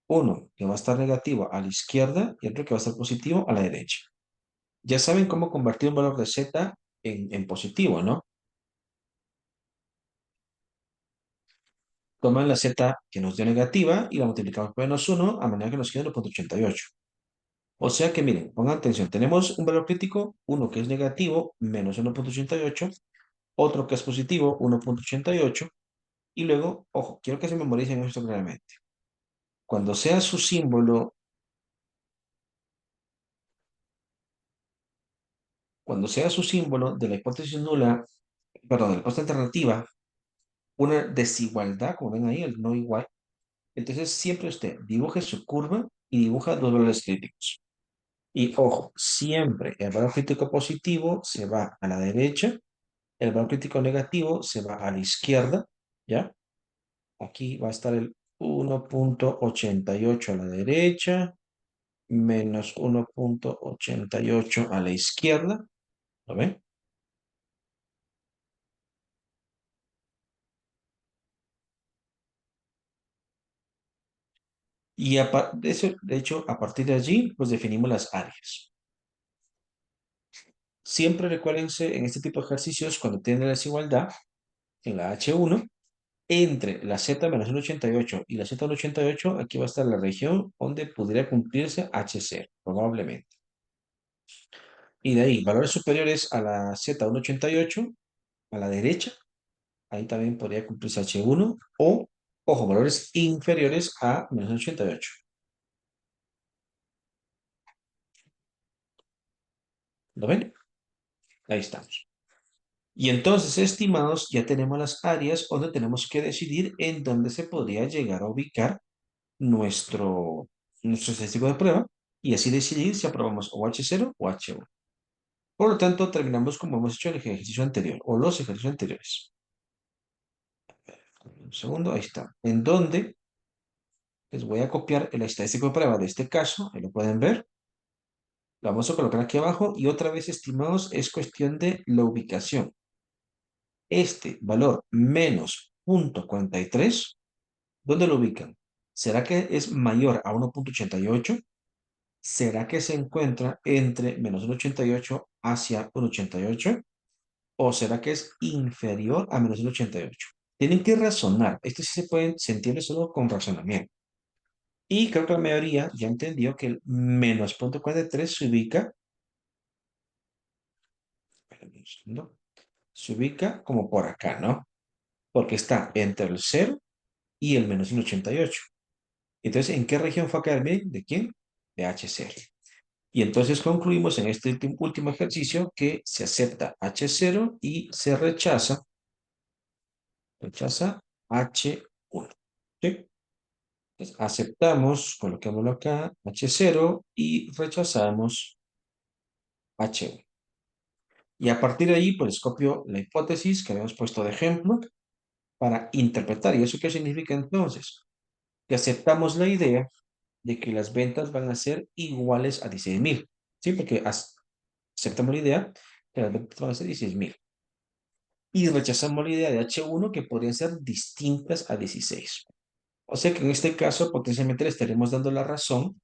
S1: Uno que va a estar negativo a la izquierda y otro que va a estar positivo a la derecha. Ya saben cómo convertir un valor de Z en positivo, ¿no? Toman la Z que nos dio negativa y la multiplicamos por -1 a manera que nos quede 1.88. O sea que miren, pongan atención, tenemos un valor crítico, uno que es negativo, menos 1.88, otro que es positivo, 1.88, y luego, ojo, quiero que se memoricen esto claramente. Cuando sea su símbolo, cuando sea su símbolo de la hipótesis nula, perdón, de la hipótesis alternativa, una desigualdad, como ven ahí, el no igual, entonces siempre usted dibuje su curva y dibuja dos valores críticos. Y ojo, siempre el valor crítico positivo se va a la derecha, el valor crítico negativo se va a la izquierda, ¿ya? Aquí va a estar el 1.88 a la derecha, menos 1.88 a la izquierda, ¿lo ven? Y de eso, de hecho, a partir de allí, pues definimos las áreas. Siempre recuérdense en este tipo de ejercicios, cuando tienen la desigualdad, en la H1, entre la Z menos 1.88 y la Z 1.88, aquí va a estar la región donde pudiera cumplirse H0, probablemente. Y de ahí, valores superiores a la Z 1.88, a la derecha, ahí también podría cumplirse H1, o, ojo, valores inferiores a menos 1.88. ¿Lo ven? Ahí estamos. Y entonces, estimados, ya tenemos las áreas donde tenemos que decidir en dónde se podría llegar a ubicar nuestro estadístico de prueba y así decidir si aprobamos o H0 o H1. Por lo tanto, terminamos como hemos hecho el ejercicio anterior o los ejercicios anteriores. Un segundo, ahí está. En donde les voy a copiar el estadístico de prueba de este caso, ahí lo pueden ver. Lo vamos a colocar aquí abajo y otra vez, estimados, es cuestión de la ubicación. Este valor menos 0.43, ¿dónde lo ubican? ¿Será que es mayor a 1.88? ¿Será que se encuentra entre menos 1.88 hacia 1.88? ¿O será que es inferior a menos 1.88? Tienen que razonar. Esto sí se entiende solo con razonamiento. Y creo que la mayoría ya entendió que el menos 0.43 se ubica, espérame un segundo, se ubica como por acá, ¿no? Porque está entre el 0 y el menos 1.88. Entonces, ¿en qué región fue a caer bien? ¿De quién? De H0. Y entonces concluimos en este último ejercicio que se acepta H0 y se rechaza H1. ¿Sí? Entonces, aceptamos, coloquémoslo acá, H0 y rechazamos H1. Y a partir de ahí, pues copio la hipótesis que habíamos puesto de ejemplo para interpretar. ¿Y eso qué significa entonces? Que aceptamos la idea de que las ventas van a ser iguales a 16.000. ¿Sí? Porque aceptamos la idea que las ventas van a ser 16.000. Y rechazamos la idea de H1 que podrían ser distintas a 16. O sea que en este caso potencialmente le estaremos dando la razón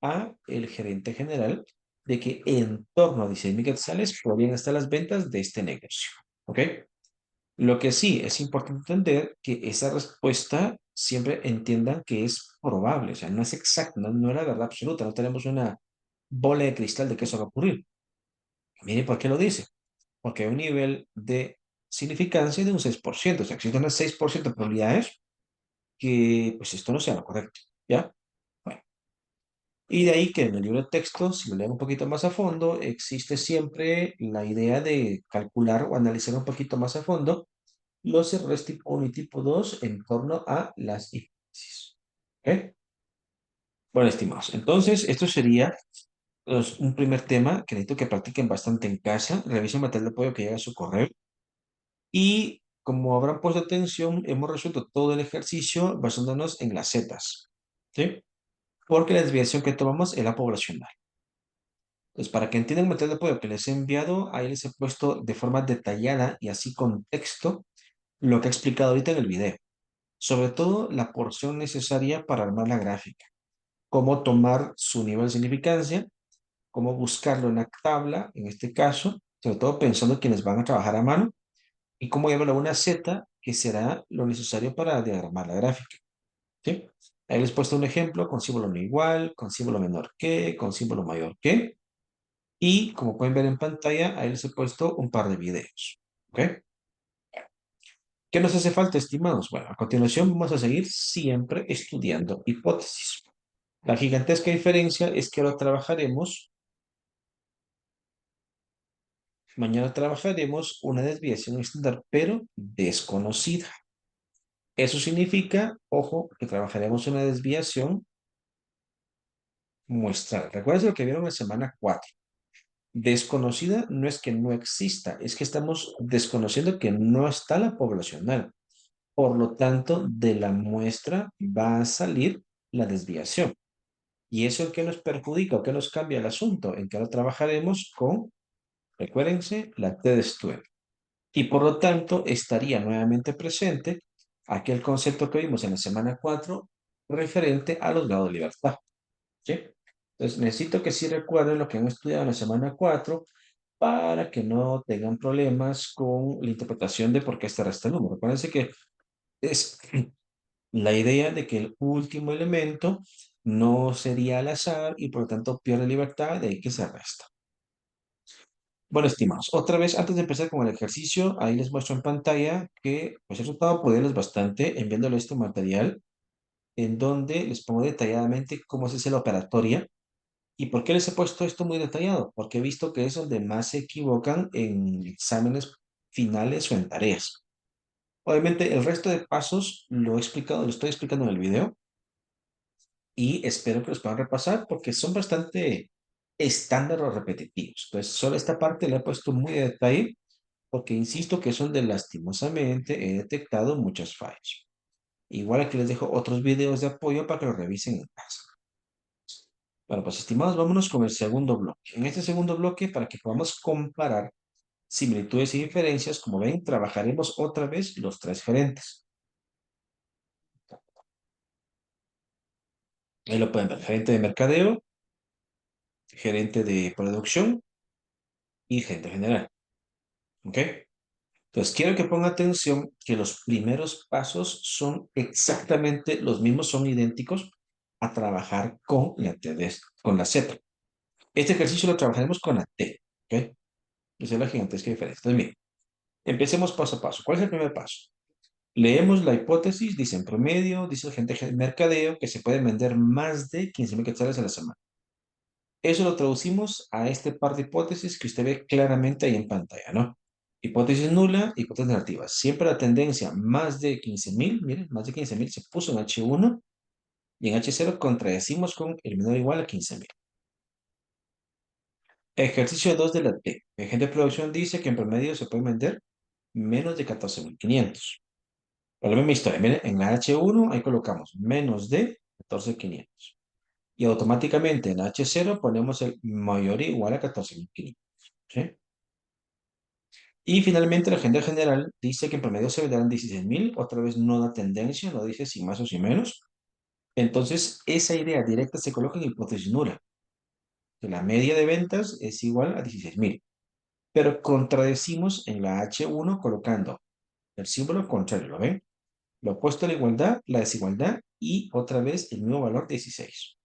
S1: a el gerente general de que en torno a 16.000 quetzales podrían estar las ventas de este negocio. ¿Ok? Lo que sí es importante entender que esa respuesta siempre entiendan que es probable, o sea, no es exacta, no es la verdad absoluta, no tenemos una bola de cristal de que eso va a ocurrir. Mire por qué lo dice. Porque hay un nivel de significancia de un 6%, o sea, existen unas 6% de probabilidades que pues esto no sea lo correcto, ¿ya? Bueno, y de ahí que en el libro de texto, si lo leen un poquito más a fondo, existe siempre la idea de calcular o analizar un poquito más a fondo los errores tipo 1 y tipo 2 en torno a las hipótesis. ¿Ok? Bueno, estimados, entonces esto sería un primer tema que necesito que practiquen bastante en casa. Revisen el material de apoyo que llega a su correo. Y como habrán puesto atención, hemos resuelto todo el ejercicio basándonos en las zetas. ¿Sí? Porque la desviación que tomamos es la poblacional. Entonces, para que entiendan el material de apoyo que les he enviado, ahí les he puesto de forma detallada y así con texto lo que he explicado ahorita en el video. Sobre todo la porción necesaria para armar la gráfica. Cómo tomar su nivel de significancia, cómo buscarlo en la tabla, en este caso, sobre todo pensando en quienes van a trabajar a mano, y cómo llevarlo a una Z, que será lo necesario para diagramar la gráfica. ¿Sí? Ahí les he puesto un ejemplo con símbolo no igual, con símbolo menor que, con símbolo mayor que, y como pueden ver en pantalla, ahí les he puesto un par de videos. ¿Ok? ¿Qué nos hace falta, estimados? Bueno, a continuación vamos a seguir siempre estudiando hipótesis. La gigantesca diferencia es que ahora mañana trabajaremos una desviación estándar, pero desconocida. Eso significa, ojo, que trabajaremos una desviación muestral. Recuerden lo que vieron en la semana 4. Desconocida no es que no exista, es que estamos desconociendo que no está la poblacional. Por lo tanto, de la muestra va a salir la desviación. ¿Y eso en qué nos perjudica o qué nos cambia el asunto? En que ahora trabajaremos con, recuérdense, la T de Stewart. Y por lo tanto, estaría nuevamente presente aquel concepto que vimos en la semana 4 referente a los grados de libertad. ¿Sí? Entonces, necesito que sí recuerden lo que han estudiado en la semana 4 para que no tengan problemas con la interpretación de por qué este resta el número. Acuérdense que es la idea de que el último elemento no sería al azar y por lo tanto pierde libertad, de ahí que se resta. Bueno, estimados, otra vez antes de empezar con el ejercicio, ahí les muestro en pantalla que pues he tratado de apoyarles bastante enviándoles este material en donde les pongo detalladamente cómo se hace la operatoria. ¿Y por qué les he puesto esto muy detallado? Porque he visto que es donde más se equivocan en exámenes finales o en tareas. Obviamente, el resto de pasos lo he explicado, lo estoy explicando en el video y espero que los puedan repasar porque son bastante estándar o repetitivos. Entonces, solo esta parte la he puesto muy de detalle porque insisto que es donde lastimosamente he detectado muchos fallos. Igual aquí les dejo otros videos de apoyo para que lo revisen en casa. Bueno, pues estimados, vámonos con el segundo bloque. En este segundo bloque, para que podamos comparar similitudes y diferencias, como ven, trabajaremos otra vez los tres gerentes. Ahí lo pueden ver, gerente de mercadeo, gerente de producción y gerente general. ¿Ok? Entonces, quiero que ponga atención que los primeros pasos son exactamente los mismos, son idénticos a trabajar con la T, con la Z. Este ejercicio lo trabajaremos con la T. ¿Ok? Esa es la gigantesca diferencia. Entonces, miren, empecemos paso a paso. ¿Cuál es el primer paso? Leemos la hipótesis, dice en promedio, dice el gente de mercadeo que se pueden vender más de 15,000 quetzales a la semana. Eso lo traducimos a este par de hipótesis que usted ve claramente ahí en pantalla, ¿no? Hipótesis nula, hipótesis negativa. Siempre la tendencia más de 15,000, miren, más de 15,000 se puso en H1 y en H0 contradecimos con el menor o igual a 15,000. Ejercicio 2 de la T. El agente de producción dice que en promedio se puede vender menos de 14,500. La misma historia, miren, en la H1 ahí colocamos menos de 14,500. Y automáticamente en H0 ponemos el mayor o igual a 14,500. ¿Sí? Y finalmente la agenda general dice que en promedio se venderán 16,000, otra vez no da tendencia, no dice si más o si menos. Entonces, esa idea directa se coloca en hipótesis nula, que la media de ventas es igual a 16,000. Pero contradecimos en la H1 colocando el símbolo contrario, ¿lo ven? Lo opuesto a la igualdad, la desigualdad y otra vez el mismo valor 16.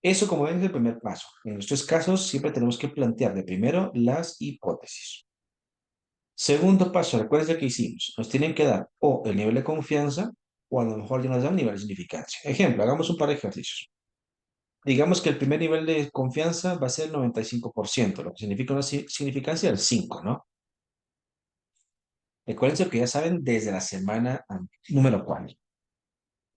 S1: Eso, como ven, es el primer paso. En estos casos siempre tenemos que plantear de primero las hipótesis. Segundo paso, recuerden que hicimos. Nos tienen que dar o el nivel de confianza o a lo mejor ya nos dan nivel de significancia. Ejemplo, hagamos un par de ejercicios. Digamos que el primer nivel de confianza va a ser el 95%, lo que significa una significancia del 5, ¿no? Recuerden que ya saben desde la semana número 4.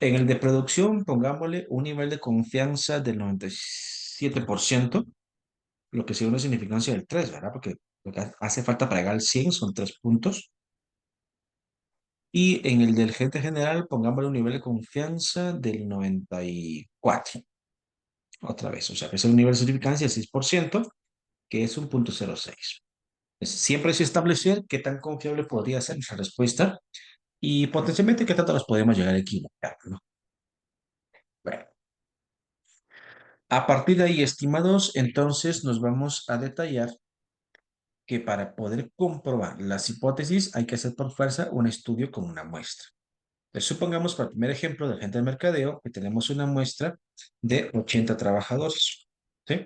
S1: En el de producción, pongámosle un nivel de confianza del 97%, lo que sería una significancia del 3, ¿verdad? Porque lo que hace falta para llegar al 100 son 3 puntos. Y en el del gerente general, pongámosle un nivel de confianza del 94. Otra vez, o sea, que es un nivel de significancia del 6%, que es un punto 06. Siempre es establecer qué tan confiable podría ser esa respuesta y potencialmente qué tanto nos podemos llegar a equivocar, ¿no? Bueno, a partir de ahí, estimados, entonces nos vamos a detallar que para poder comprobar las hipótesis hay que hacer por fuerza un estudio con una muestra. Entonces, supongamos para el primer ejemplo de gente de mercadeo que tenemos una muestra de 80 trabajadores, ¿sí?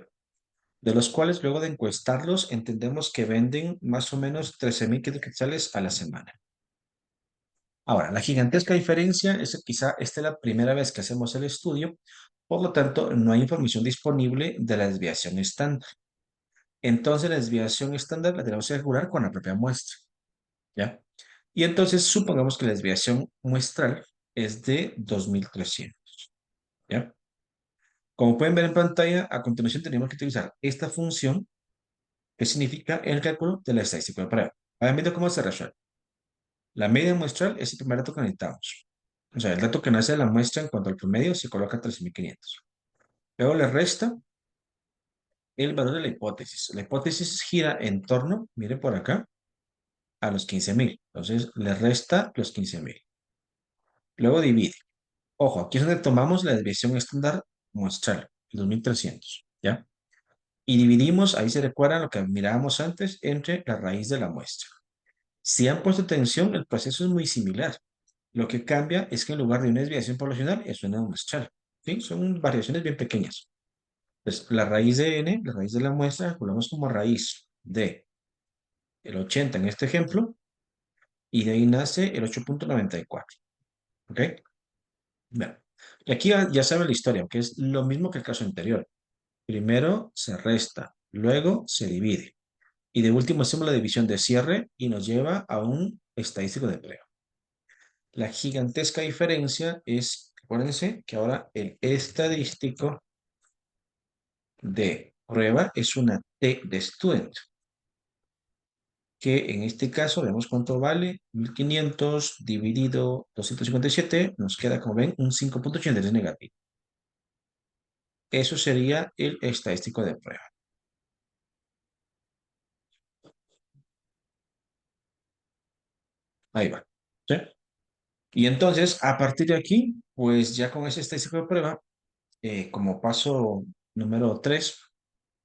S1: De los cuales luego de encuestarlos entendemos que venden más o menos 13,000 quetzales a la semana. Ahora, la gigantesca diferencia es que quizá esta es la primera vez que hacemos el estudio, por lo tanto, no hay información disponible de la desviación estándar. Entonces, la desviación estándar la tenemos que calcular con la propia muestra, ¿ya? Y entonces, supongamos que la desviación muestral es de 2300, ¿ya? Como pueden ver en pantalla, a continuación tenemos que utilizar esta función que significa el cálculo de la estadística de prueba. Vayan viendo cómo se resuelve. La media muestral es el primer dato que necesitamos. O sea, el dato que nace de la muestra en cuanto al promedio se coloca 13,500. Luego le resta el valor de la hipótesis. La hipótesis gira en torno, mire por acá, a los 15,000. Entonces le resta los 15,000. Luego divide. Ojo, aquí es donde tomamos la desviación estándar muestral, el 2300, ¿ya? Y dividimos, ahí se recuerda lo que mirábamos antes, entre la raíz de la muestra. Si han puesto atención, el proceso es muy similar. Lo que cambia es que en lugar de una desviación poblacional es una muestral. ¿Sí? Son variaciones bien pequeñas. Pues la raíz de n, la raíz de la muestra, calculamos como raíz de el 80 en este ejemplo, y de ahí nace el 8,94. ¿Ok? Bueno, y aquí ya sabe la historia, que es lo mismo que el caso anterior. Primero se resta, luego se divide. Y de último hacemos la división de cierre y nos lleva a un estadístico de prueba. La gigantesca diferencia es, acuérdense que ahora el estadístico de prueba es una T de student, que en este caso, vemos cuánto vale, 1500 dividido 257, nos queda, como ven, un 5,83 negativo. Eso sería el estadístico de prueba. Ahí va. ¿Sí? Y entonces, a partir de aquí, pues ya con ese estadístico de prueba, como paso número 3,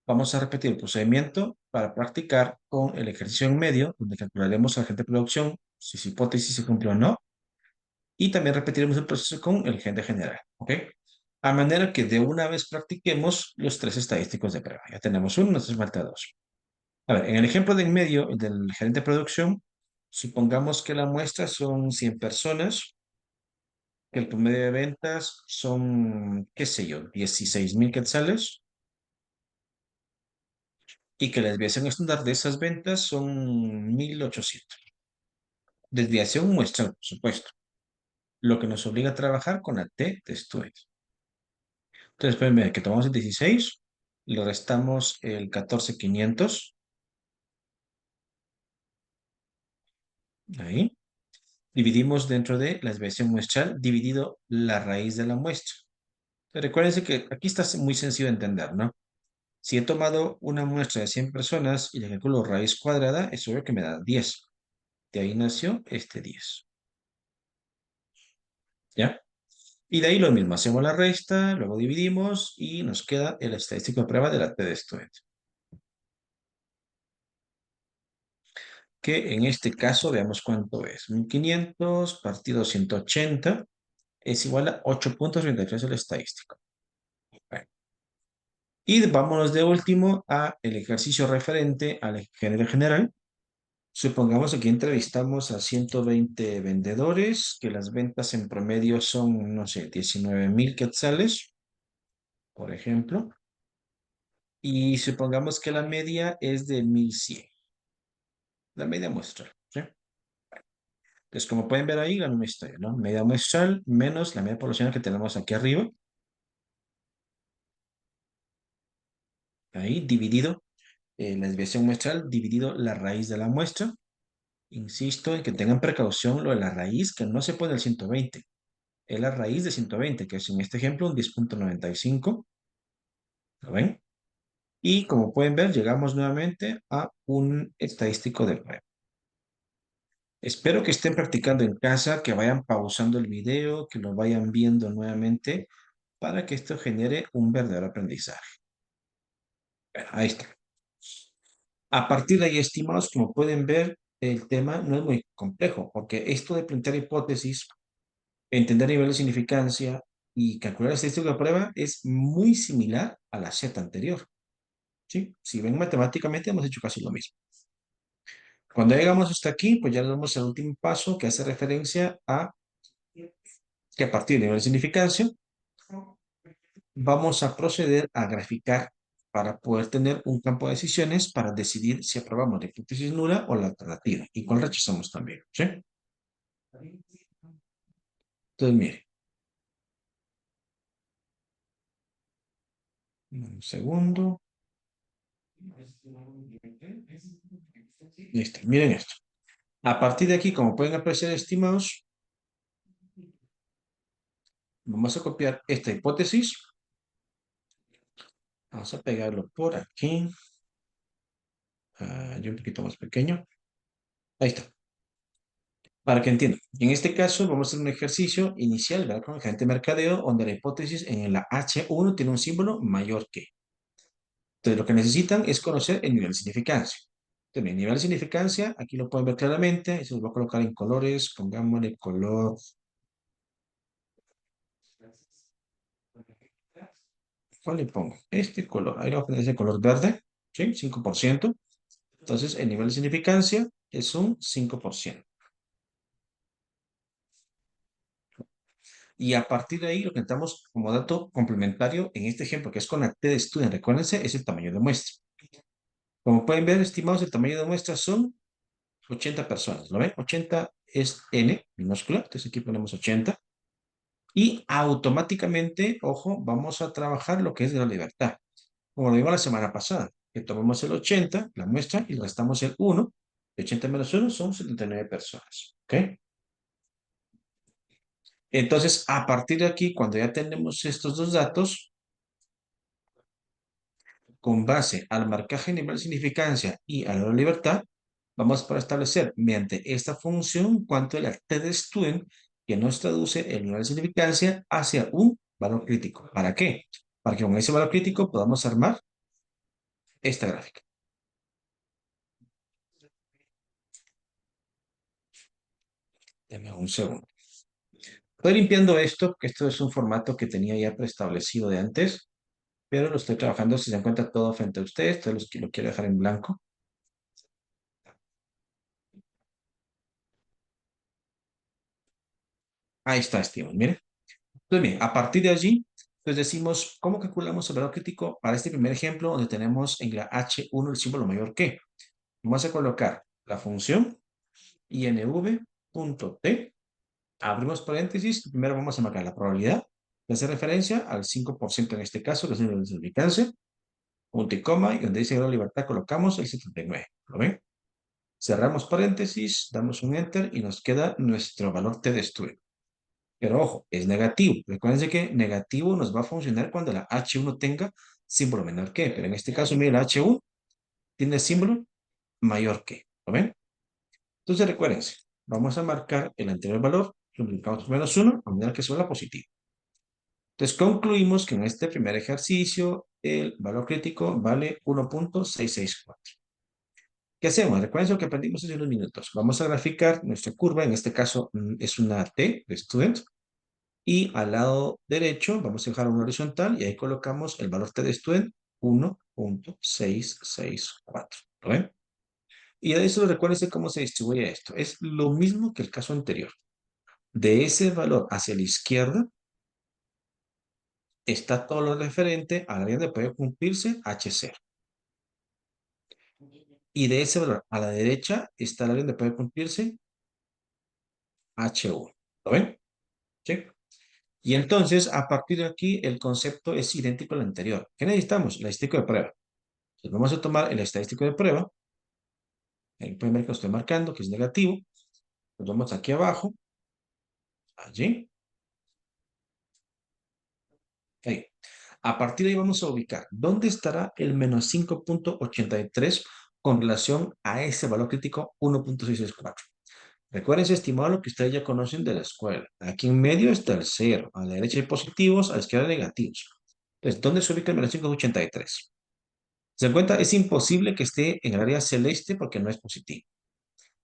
S1: vamos a repetir el procedimiento para practicar con el ejercicio en medio, donde calcularemos el agente de producción, si su hipótesis se cumplió o no, y también repetiremos el proceso con el agente general, ¿ok? A manera que de una vez practiquemos los tres estadísticos de prueba. Ya tenemos uno, nos falta dos. A ver, en el ejemplo de en medio, el del gerente de producción, supongamos que la muestra son 100 personas, que el promedio de ventas son, qué sé yo, 16,000 quetzales, y que la desviación estándar de esas ventas son 1,800. Desviación muestral, por supuesto, lo que nos obliga a trabajar con la T de Stuart. Entonces, pueden ver que tomamos el 16, le restamos el 14,500, ahí, dividimos dentro de la desviación muestral, dividido la raíz de la muestra. Recuérdense que aquí está muy sencillo de entender, ¿no? Si he tomado una muestra de 100 personas y le calculo raíz cuadrada, es obvio que me da 10. De ahí nació este 10. ¿Ya? Y de ahí lo mismo, hacemos la resta, luego dividimos y nos queda el estadístico de prueba de la T de estudiante. Que en este caso, veamos cuánto es. 1,500 partido 180 es igual a 8,33 el estadístico. Bueno. Y vámonos de último a el ejercicio referente al género general, Supongamos que aquí entrevistamos a 120 vendedores, que las ventas en promedio son, no sé, 19,000 quetzales, por ejemplo, y supongamos que la media es de 1,100, la media muestral, ¿sí? Entonces, como pueden ver ahí, la misma historia, ¿no? Media muestral menos la media poblacional que tenemos aquí arriba, ahí dividido, la desviación muestral dividido la raíz de la muestra. Insisto en que tengan precaución lo de la raíz, que no se pone el 120, es la raíz de 120, que es en este ejemplo un 10,95, ¿lo ven? Y como pueden ver, llegamos nuevamente a un estadístico de prueba. Espero que estén practicando en casa, que vayan pausando el video, que lo vayan viendo nuevamente para que esto genere un verdadero aprendizaje. Bueno, ahí está. A partir de ahí, estimados, como pueden ver, el tema no es muy complejo, porque esto de plantear hipótesis, entender nivel de significancia y calcular el estadístico de prueba es muy similar a la Z anterior. ¿Sí? Si ven matemáticamente, hemos hecho casi lo mismo. Cuando llegamos hasta aquí, pues ya nos vamos al último paso que hace referencia a que a partir de nivel de significancia vamos a proceder a graficar para poder tener un campo de decisiones para decidir si aprobamos la hipótesis nula o la alternativa y cuál rechazamos también. ¿Sí? Entonces, mire, un segundo. Listo, miren esto. A partir de aquí, como pueden apreciar, estimados, vamos a copiar esta hipótesis. Vamos a pegarlo por aquí. Yo un poquito más pequeño. Ahí está. Para que entiendan. En este caso, vamos a hacer un ejercicio inicial, ¿verdad? Con el gerente de mercadeo, donde la hipótesis en la H1 tiene un símbolo mayor que. Entonces, lo que necesitan es conocer el nivel de significancia. Entonces, el nivel de significancia, aquí lo pueden ver claramente. Eso lo voy a colocar en colores. Pongámosle color. ¿Cuál le pongo? Este color. Ahí lo voy a poner ese color verde. ¿Sí? 5%. Entonces, el nivel de significancia es un 5%. Y a partir de ahí, lo que necesitamos como dato complementario en este ejemplo, que es con la T de Student, recuérdense, es el tamaño de muestra. Como pueden ver, estimados, el tamaño de muestra son 80 personas. ¿Lo ven? 80 es N minúscula, entonces aquí ponemos 80. Y automáticamente, ojo, vamos a trabajar lo que es de la libertad. Como lo vimos la semana pasada, que tomamos el 80, la muestra, y le restamos el 1. De 80 menos 1 son 79 personas. ¿Ok? Entonces, a partir de aquí, cuando ya tenemos estos dos datos, con base al marcaje nivel de significancia y a la libertad, vamos para establecer mediante esta función cuánto es la T de student que nos traduce el nivel de significancia hacia un valor crítico. ¿Para qué? Para que con ese valor crítico podamos armar esta gráfica. Deme un segundo. Estoy limpiando esto, que esto es un formato que tenía ya preestablecido de antes, pero lo estoy trabajando, si se encuentra todo frente a ustedes, entonces lo quiero dejar en blanco. Ahí está, Steven, mire. Entonces, bien, a partir de allí, pues decimos, ¿cómo calculamos el valor crítico para este primer ejemplo donde tenemos en la H1 el símbolo mayor que? Vamos a colocar la función inv.t, abrimos paréntesis, primero vamos a marcar la probabilidad, que hace referencia al 5% en este caso, que es el nivel de significancia, punto y coma, y donde dice grado de libertad colocamos el 79, ¿lo ven? Cerramos paréntesis, damos un enter y nos queda nuestro valor t de estudio. Pero ojo, es negativo. Recuerden que negativo nos va a funcionar cuando la H1 tenga símbolo menor que. Pero en este caso, mire, la H1 tiene símbolo mayor que. ¿Lo ven? Entonces recuérdense, vamos a marcar el anterior valor, lo multiplicamos por menos 1, a manera que suena positivo. Entonces concluimos que en este primer ejercicio el valor crítico vale 1,664. ¿Qué hacemos? Recuerden lo que aprendimos hace unos minutos. Vamos a graficar nuestra curva, en este caso es una T de student. Y al lado derecho vamos a dejar una horizontal y ahí colocamos el valor t de student 1,664. ¿Lo ven? Y de eso recuérdense cómo se distribuye esto. Es lo mismo que el caso anterior. De ese valor hacia la izquierda está todo lo referente al área donde puede cumplirse H0. Y de ese valor a la derecha está el área donde puede cumplirse H1. ¿Lo ven? ¿Sí? Y entonces, a partir de aquí, el concepto es idéntico al anterior. ¿Qué necesitamos? El estadístico de prueba. Entonces, vamos a tomar el estadístico de prueba. Ahí pueden ver que lo estoy marcando, que es negativo. Nos vamos aquí abajo, allí, ahí. A partir de ahí vamos a ubicar dónde estará el menos 5,83 con relación a ese valor crítico 1,664. Recuerden, estimado, lo que ustedes ya conocen de la escuela. Aquí en medio está el cero. A la derecha hay positivos, a la izquierda hay negativos. Entonces, ¿dónde se ubica el menos 5,83? Se dan cuenta, es imposible que esté en el área celeste porque no es positivo.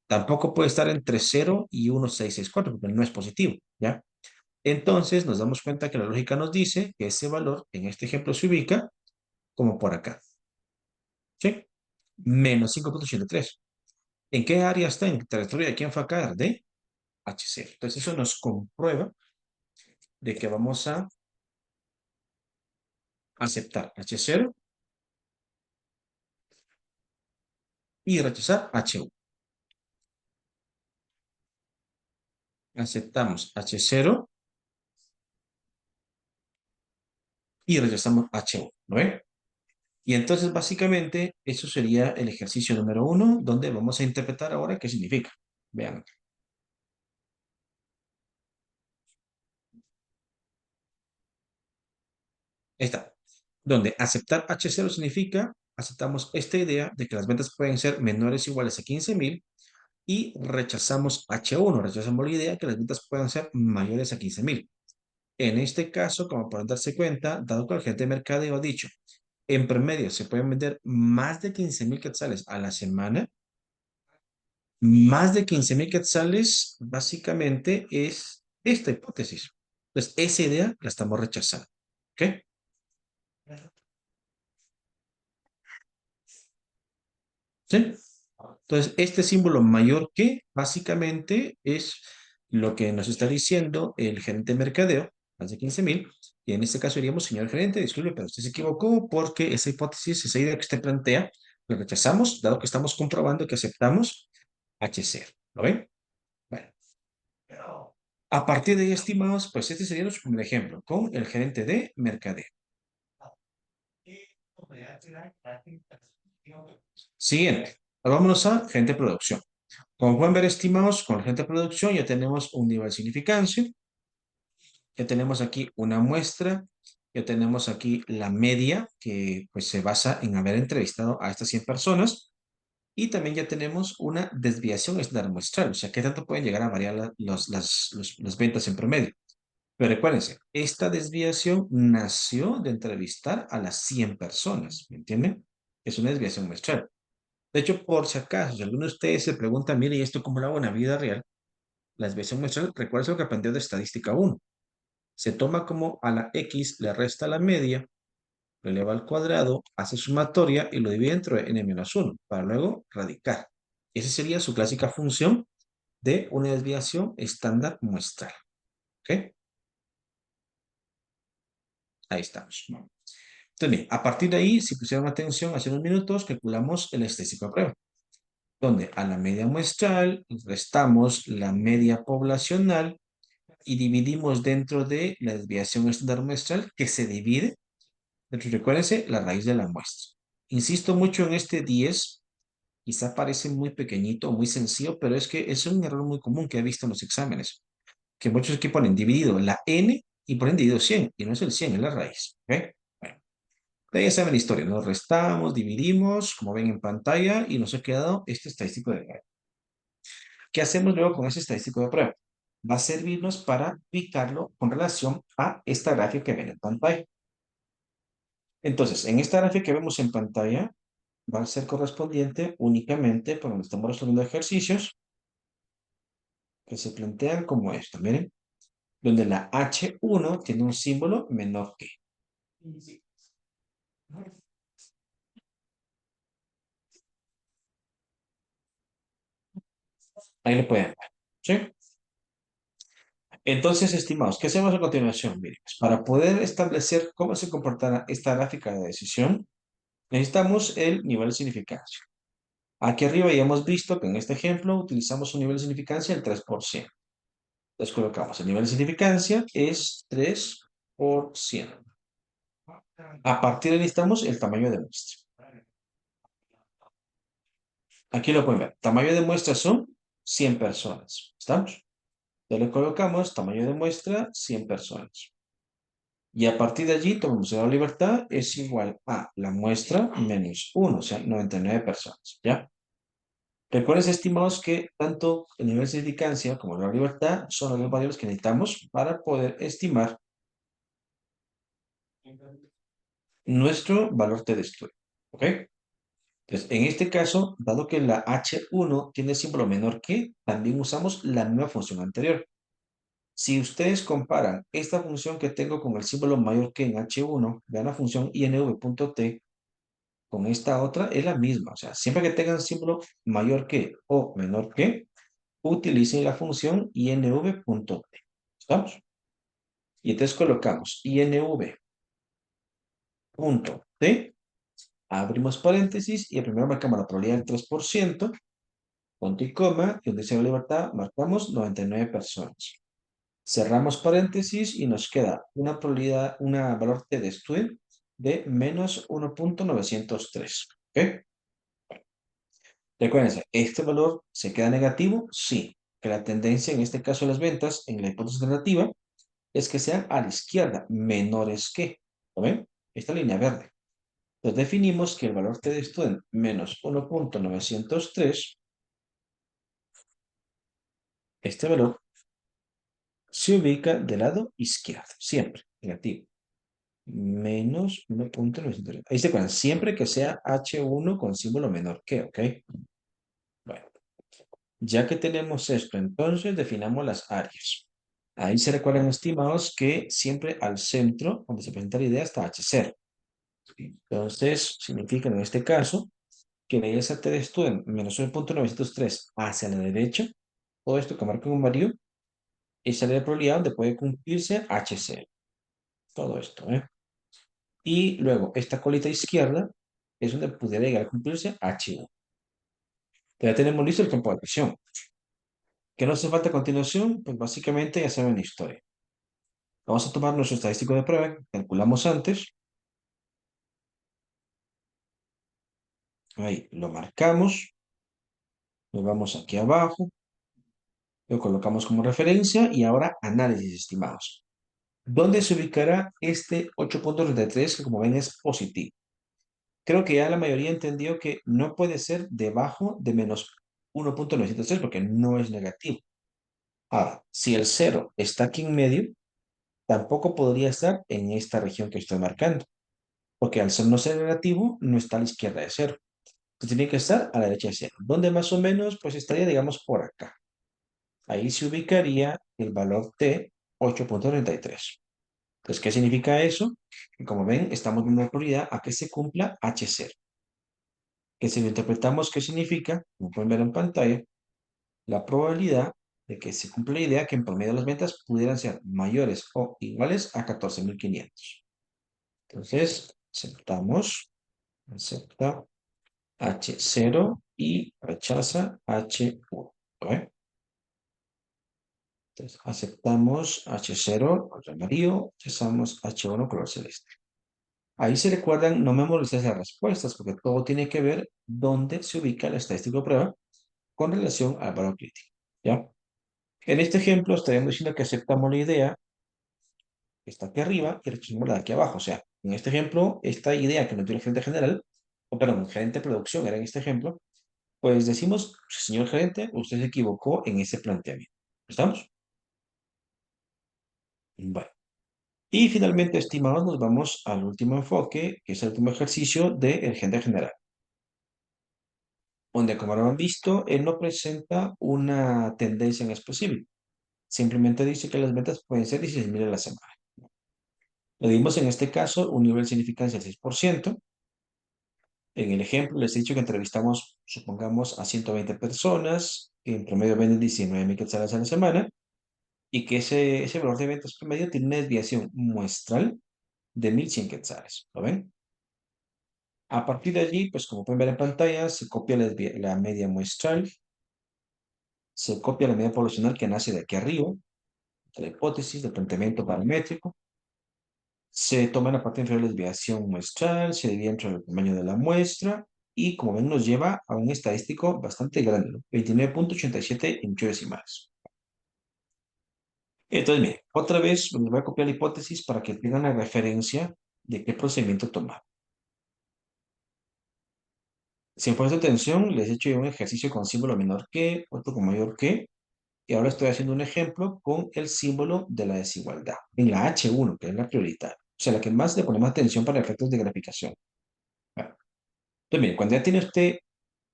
S1: Tampoco puede estar entre 0 y 1,664 porque no es positivo, ¿ya? Entonces nos damos cuenta que la lógica nos dice que ese valor en este ejemplo se ubica como por acá, ¿sí? Menos 5,83. ¿En qué área está? En territorio de quién fue acá, de H0. Entonces eso nos comprueba de que vamos a aceptar H0 y rechazar H1. Aceptamos H0 y rechazamos H1. ¿No ven? Y entonces, básicamente, eso sería el ejercicio número 1, donde vamos a interpretar ahora qué significa. Vean, está. Donde aceptar H0 significa, aceptamos esta idea de que las ventas pueden ser menores o iguales a 15,000 y rechazamos H1, rechazamos la idea de que las ventas puedan ser mayores a 15,000. En este caso, como pueden darse cuenta, dado que el gerente de mercadeo ha dicho, en promedio se pueden vender más de 15,000 quetzales a la semana. Más de 15,000 quetzales, básicamente es esta hipótesis. Entonces, esa idea la estamos rechazando. ¿Ok? ¿Sí? Entonces, este símbolo mayor que, básicamente, es lo que nos está diciendo el gerente de mercadeo, más de 15,000. Y en este caso diríamos, señor gerente, disculpe, pero usted se equivocó porque esa hipótesis, esa idea que usted plantea, la rechazamos, dado que estamos comprobando que aceptamos H0. ¿Lo ven? Bueno. A partir de ahí, estimados, pues este sería nuestro primer ejemplo con el gerente de mercadeo. Siguiente, ahora vámonos a gerente de producción. Como pueden ver, estimados, con el gerente de producción ya tenemos un nivel de significancia, ya tenemos aquí una muestra, ya tenemos aquí la media que pues se basa en haber entrevistado a estas 100 personas y también ya tenemos una desviación estándar muestral, o sea, qué tanto pueden llegar a variar las ventas en promedio. Pero recuérdense, esta desviación nació de entrevistar a las 100 personas, ¿me entienden? Es una desviación muestral. De hecho, por si acaso, si alguno de ustedes se pregunta, mire, ¿y esto cómo lo hago en la vida real? La desviación muestral, recuerda lo que aprendió de estadística 1. Se toma como a la X, le resta la media, lo eleva al cuadrado, hace sumatoria y lo divide entre n-1 para luego radicar. Esa sería su clásica función de una desviación estándar muestral. ¿Ok? Ahí estamos. Entonces, bien, a partir de ahí, si pusieron atención hace unos minutos, calculamos el estadístico de prueba, donde a la media muestral restamos la media poblacional y dividimos dentro de la desviación estándar muestral que se divide, recuérdense, la raíz de la muestra. Insisto mucho en este 10, quizá parece muy pequeñito, muy sencillo, pero es que es un error muy común que he visto en los exámenes, que muchos aquí ponen dividido la n y ponen dividido 100, y no es el 100, es la raíz. ¿Ok? Bueno. Ya saben la historia, nos restamos, dividimos, como ven en pantalla, y nos ha quedado este estadístico de prueba. ¿Qué hacemos luego con ese estadístico de prueba? Va a servirnos para ubicarlo con relación a esta gráfica que ven en pantalla. Entonces, en esta gráfica que vemos en pantalla, va a ser correspondiente únicamente por donde estamos resolviendo ejercicios que se plantean como esto, miren, donde la H1 tiene un símbolo menor que. Ahí lo pueden ver. ¿Sí? Entonces, estimados, ¿qué hacemos a continuación? Miren, pues, para poder establecer cómo se comportará esta gráfica de decisión, necesitamos el nivel de significancia. Aquí arriba ya hemos visto que en este ejemplo utilizamos un nivel de significancia del 3%. Entonces colocamos el nivel de significancia es 3%. A partir de ahí necesitamos el tamaño de muestra. Aquí lo pueden ver. Tamaño de muestra son 100 personas. ¿Estamos? Ya le colocamos tamaño de muestra 100 personas. Y a partir de allí tomamos la libertad es igual a la muestra menos 1, o sea, 99 personas. ¿Ya? Recuerden, estimados, que tanto el nivel de significancia como la libertad son las dos variables que necesitamos para poder estimar nuestro valor de estudio. ¿Ok? Entonces, en este caso, dado que la H1 tiene símbolo menor que, también usamos la misma función anterior. Si ustedes comparan esta función que tengo con el símbolo mayor que en H1, vean la función inv.t con esta otra, es la misma. O sea, siempre que tengan símbolo mayor que o menor que, utilicen la función inv.t. ¿Estamos? Y entonces colocamos inv.t, abrimos paréntesis y primero marcamos la probabilidad del 3%, punto y coma, y donde dice la libertad, marcamos 99 personas. Cerramos paréntesis y nos queda una probabilidad, una valor t de Student de menos 1.903. ¿Ok? Recuérdense, ¿este valor se queda negativo? Sí. Que la tendencia en este caso de las ventas, en la hipótesis alternativa, es que sean a la izquierda, menores que. ¿Lo ven? Esta línea verde. Entonces definimos que el valor t de Student menos 1.903, este valor se ubica del lado izquierdo, siempre, negativo. Menos 1.903. Ahí se acuerdan, siempre que sea H1 con símbolo menor que, ¿ok? Bueno, ya que tenemos esto, entonces definamos las áreas. Ahí se recuerdan, estimados, que siempre al centro, donde se presenta la idea, está H0. Entonces, significa en este caso que la esa T de student menos 1.903 hacia la derecha, todo esto que marca un amarillo, esa es la probabilidad donde puede cumplirse H0. Todo esto, ¿eh? Y luego, esta colita izquierda es donde pudiera llegar a cumplirse H1. Ya tenemos listo el campo de acción. ¿Qué nos hace falta a continuación? Pues básicamente ya saben la historia. Vamos a tomar nuestro estadístico de prueba que calculamos antes. Ahí lo marcamos. Nos vamos aquí abajo. Lo colocamos como referencia y ahora análisis estimados. ¿Dónde se ubicará este 8.33 que como ven es positivo? Creo que ya la mayoría entendió que no puede ser debajo de menos 1.903 porque no es negativo. Ahora, si el cero está aquí en medio, tampoco podría estar en esta región que estoy marcando, porque al ser no ser negativo, no está a la izquierda de cero. Entonces tiene que estar a la derecha de cero. ¿Dónde más o menos? Pues estaría, digamos, por acá. Ahí se ubicaría el valor t 8.33. Entonces, ¿qué significa eso? Que como ven, estamos dando prioridad a que se cumpla H0. Que si lo interpretamos, ¿qué significa? Como pueden ver en pantalla, la probabilidad de que se cumpla la idea que en promedio las ventas pudieran ser mayores o iguales a 14.500. Entonces, acepta H0 y rechaza H1. ¿Ve? Entonces, aceptamos H0, color amarillo, rechazamos H1, color celeste. Ahí se recuerdan, no memorices las respuestas, porque todo tiene que ver dónde se ubica la estadística de prueba con relación al valor crítico. ¿Ya? En este ejemplo, estaríamos diciendo que aceptamos la idea que está aquí arriba y rechazamos la de aquí abajo. O sea, en este ejemplo, esta idea que nos dio el gerente general, o perdón, el gerente de producción era en este ejemplo, pues decimos, señor gerente, usted se equivocó en ese planteamiento. ¿Estamos? Bueno. Y finalmente, estimados, nos vamos al último enfoque, que es el último ejercicio del gerente general, donde, como lo han visto, él no presenta una tendencia en específico. Simplemente dice que las ventas pueden ser 16.000 a la semana. Le dimos en este caso un nivel de significancia del 6%. En el ejemplo les he dicho que entrevistamos, supongamos, a 120 personas, que en promedio venden 19.000 quetzales a la semana, y que ese valor de ventas promedio tiene una desviación muestral de 1.100 quetzales. ¿Lo ven? A partir de allí, pues como pueden ver en pantalla, se copia la media muestral, se copia la media poblacional que nace de aquí arriba, de la hipótesis de planteamiento paramétrico, se toma en la parte inferior la desviación muestral, se divide entre el tamaño de la muestra y como ven nos lleva a un estadístico bastante grande, ¿no? 29.87 en 8 decimales. Entonces, miren, otra vez les voy a copiar la hipótesis para que tengan la referencia de qué procedimiento tomar. Si han puesto atención, les he hecho un ejercicio con símbolo menor que, otro con mayor que, y ahora estoy haciendo un ejemplo con el símbolo de la desigualdad, en la H1, que es la prioritaria, o sea, la que más le ponemos atención para efectos de graficación. Bueno, entonces, miren, cuando ya tiene usted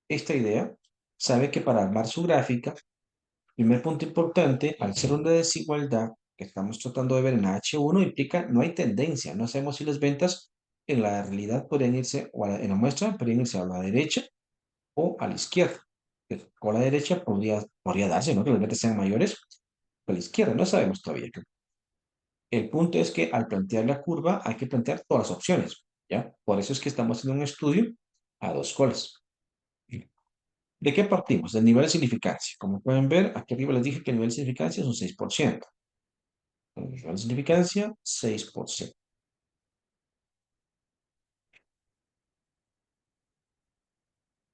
S1: esta idea, sabe que para armar su gráfica, primer punto importante, al ser una desigualdad que estamos tratando de ver en la H1, implica no hay tendencia, no sabemos si las ventas en la realidad podrían irse, en la muestra, podrían irse a la derecha o a la izquierda. O a la derecha podría darse, ¿no? Que las ventas sean mayores, o a la izquierda, no sabemos todavía. El punto es que al plantear la curva hay que plantear todas las opciones, ¿ya? Por eso es que estamos haciendo un estudio a dos colas. ¿De qué partimos? Del nivel de significancia. Como pueden ver, aquí arriba les dije que el nivel de significancia es un 6%. El nivel de significancia, 6%.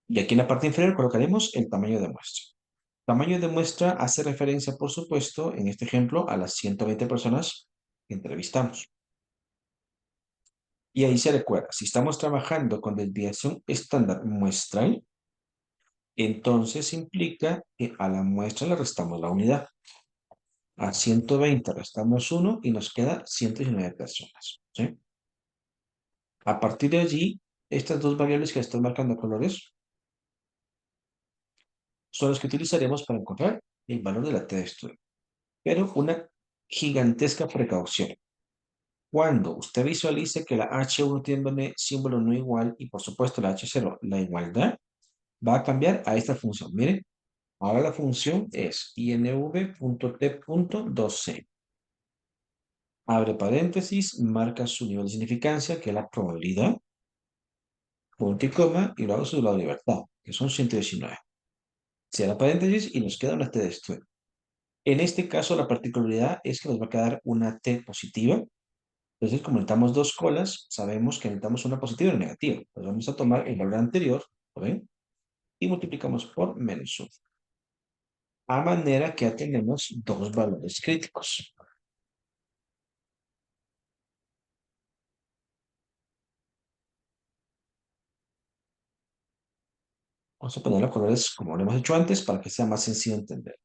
S1: Y aquí en la parte inferior colocaremos el tamaño de muestra. Tamaño de muestra hace referencia, por supuesto, en este ejemplo, a las 120 personas que entrevistamos. Y ahí se recuerda, si estamos trabajando con desviación estándar muestral, entonces implica que a la muestra le restamos la unidad. A 120 restamos 1 y nos queda 119 personas. ¿Sí? A partir de allí, estas dos variables que están marcando colores son las que utilizaremos para encontrar el valor de la T de estudio. Pero una gigantesca precaución. Cuando usted visualice que la H1 tiene un símbolo no igual y por supuesto la H0, la igualdad, va a cambiar a esta función. Miren, ahora la función es inv.t.2c. Abre paréntesis, marca su nivel de significancia, que es la probabilidad, punto y coma, y luego su grado de libertad, que son 119. Cierra paréntesis y nos queda una T de estudio. En este caso, la particularidad es que nos va a quedar una T positiva. Entonces, como necesitamos dos colas, sabemos que necesitamos una positiva y una negativa. Pues vamos a tomar el valor anterior, ¿lo ven? Y multiplicamos por menos 1. A manera que ya tenemos dos valores críticos. Vamos a poner los colores como lo hemos hecho antes para que sea más sencillo de entender.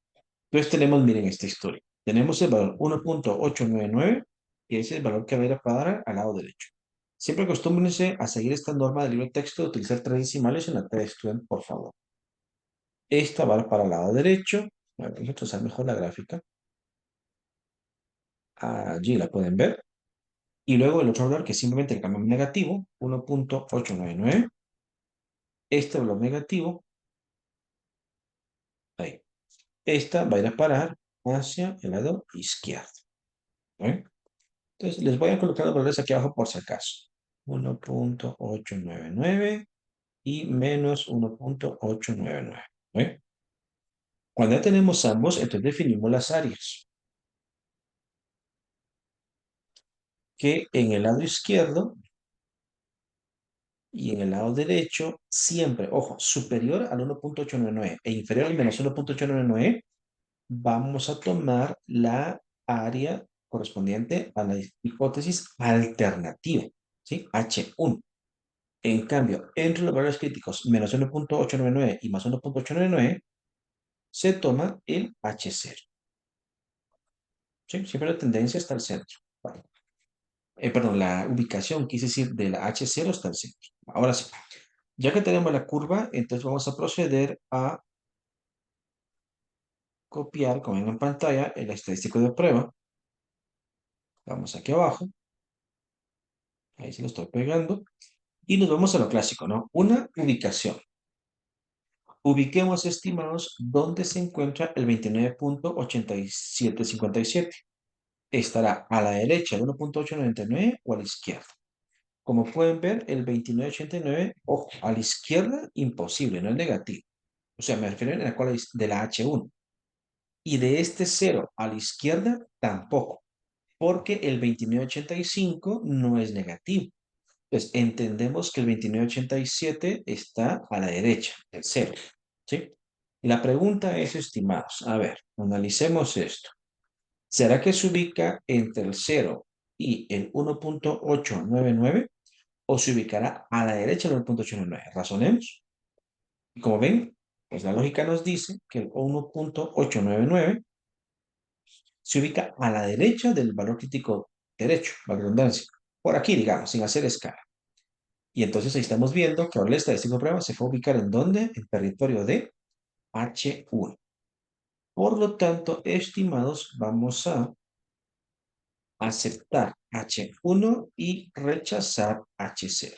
S1: Entonces tenemos, miren esta historia. Tenemos el valor 1.899 y ese es el valor que va a ir a parar al lado derecho. Siempre acostúmbrense a seguir esta norma del libro de texto de utilizar tres decimales en la T de estudiante, por favor. Esta va para el lado derecho. Vamos a trazar mejor la gráfica. Allí la pueden ver. Y luego el otro valor que simplemente le cambiamos negativo, 1.899. Este valor negativo, ahí. Esta va a ir a parar hacia el lado izquierdo. ¿Eh? Entonces les voy a colocar los valores aquí abajo por si acaso. 1.899 y menos 1.899. ¿Eh? Cuando ya tenemos ambos, entonces definimos las áreas. Que en el lado izquierdo y en el lado derecho, siempre, ojo, superior al 1.899 e inferior al menos 1.899, vamos a tomar la área correspondiente a la hipótesis alternativa, ¿sí? H1. En cambio, entre los valores críticos menos 1.899 y más 1.899, se toma el H0. ¿Sí? Siempre la tendencia está al centro. Vale. Perdón, la ubicación, quise decir, de la H0 está al centro. Ahora sí, ya que tenemos la curva, entonces vamos a proceder a copiar, como ven en pantalla, el estadístico de prueba. Vamos aquí abajo. Ahí se lo estoy pegando. Y nos vamos a lo clásico, ¿no? Una ubicación. Ubiquemos, estimados, dónde se encuentra el 29.8757. Estará a la derecha de 1.899 o a la izquierda. Como pueden ver, el 29.89, ojo, a la izquierda, imposible, no es negativo. O sea, me refiero a la cual es de la H1. Y de este cero a la izquierda, tampoco, porque el 29.85 no es negativo. Entonces, entendemos que el 29.87 está a la derecha del cero, ¿sí? Y la pregunta es, estimados, a ver, analicemos esto. ¿Será que se ubica entre el cero y el 1.899 o se ubicará a la derecha del 1.899? Razonemos. Y como ven, pues la lógica nos dice que el 1.899 se ubica a la derecha del valor crítico derecho, la redundancia. Por aquí, digamos, sin hacer escala. Y entonces ahí estamos viendo que ahora la estadística de prueba se fue a ubicar ¿en dónde? En territorio de H1. Por lo tanto, estimados, vamos a aceptar H1 y rechazar H0.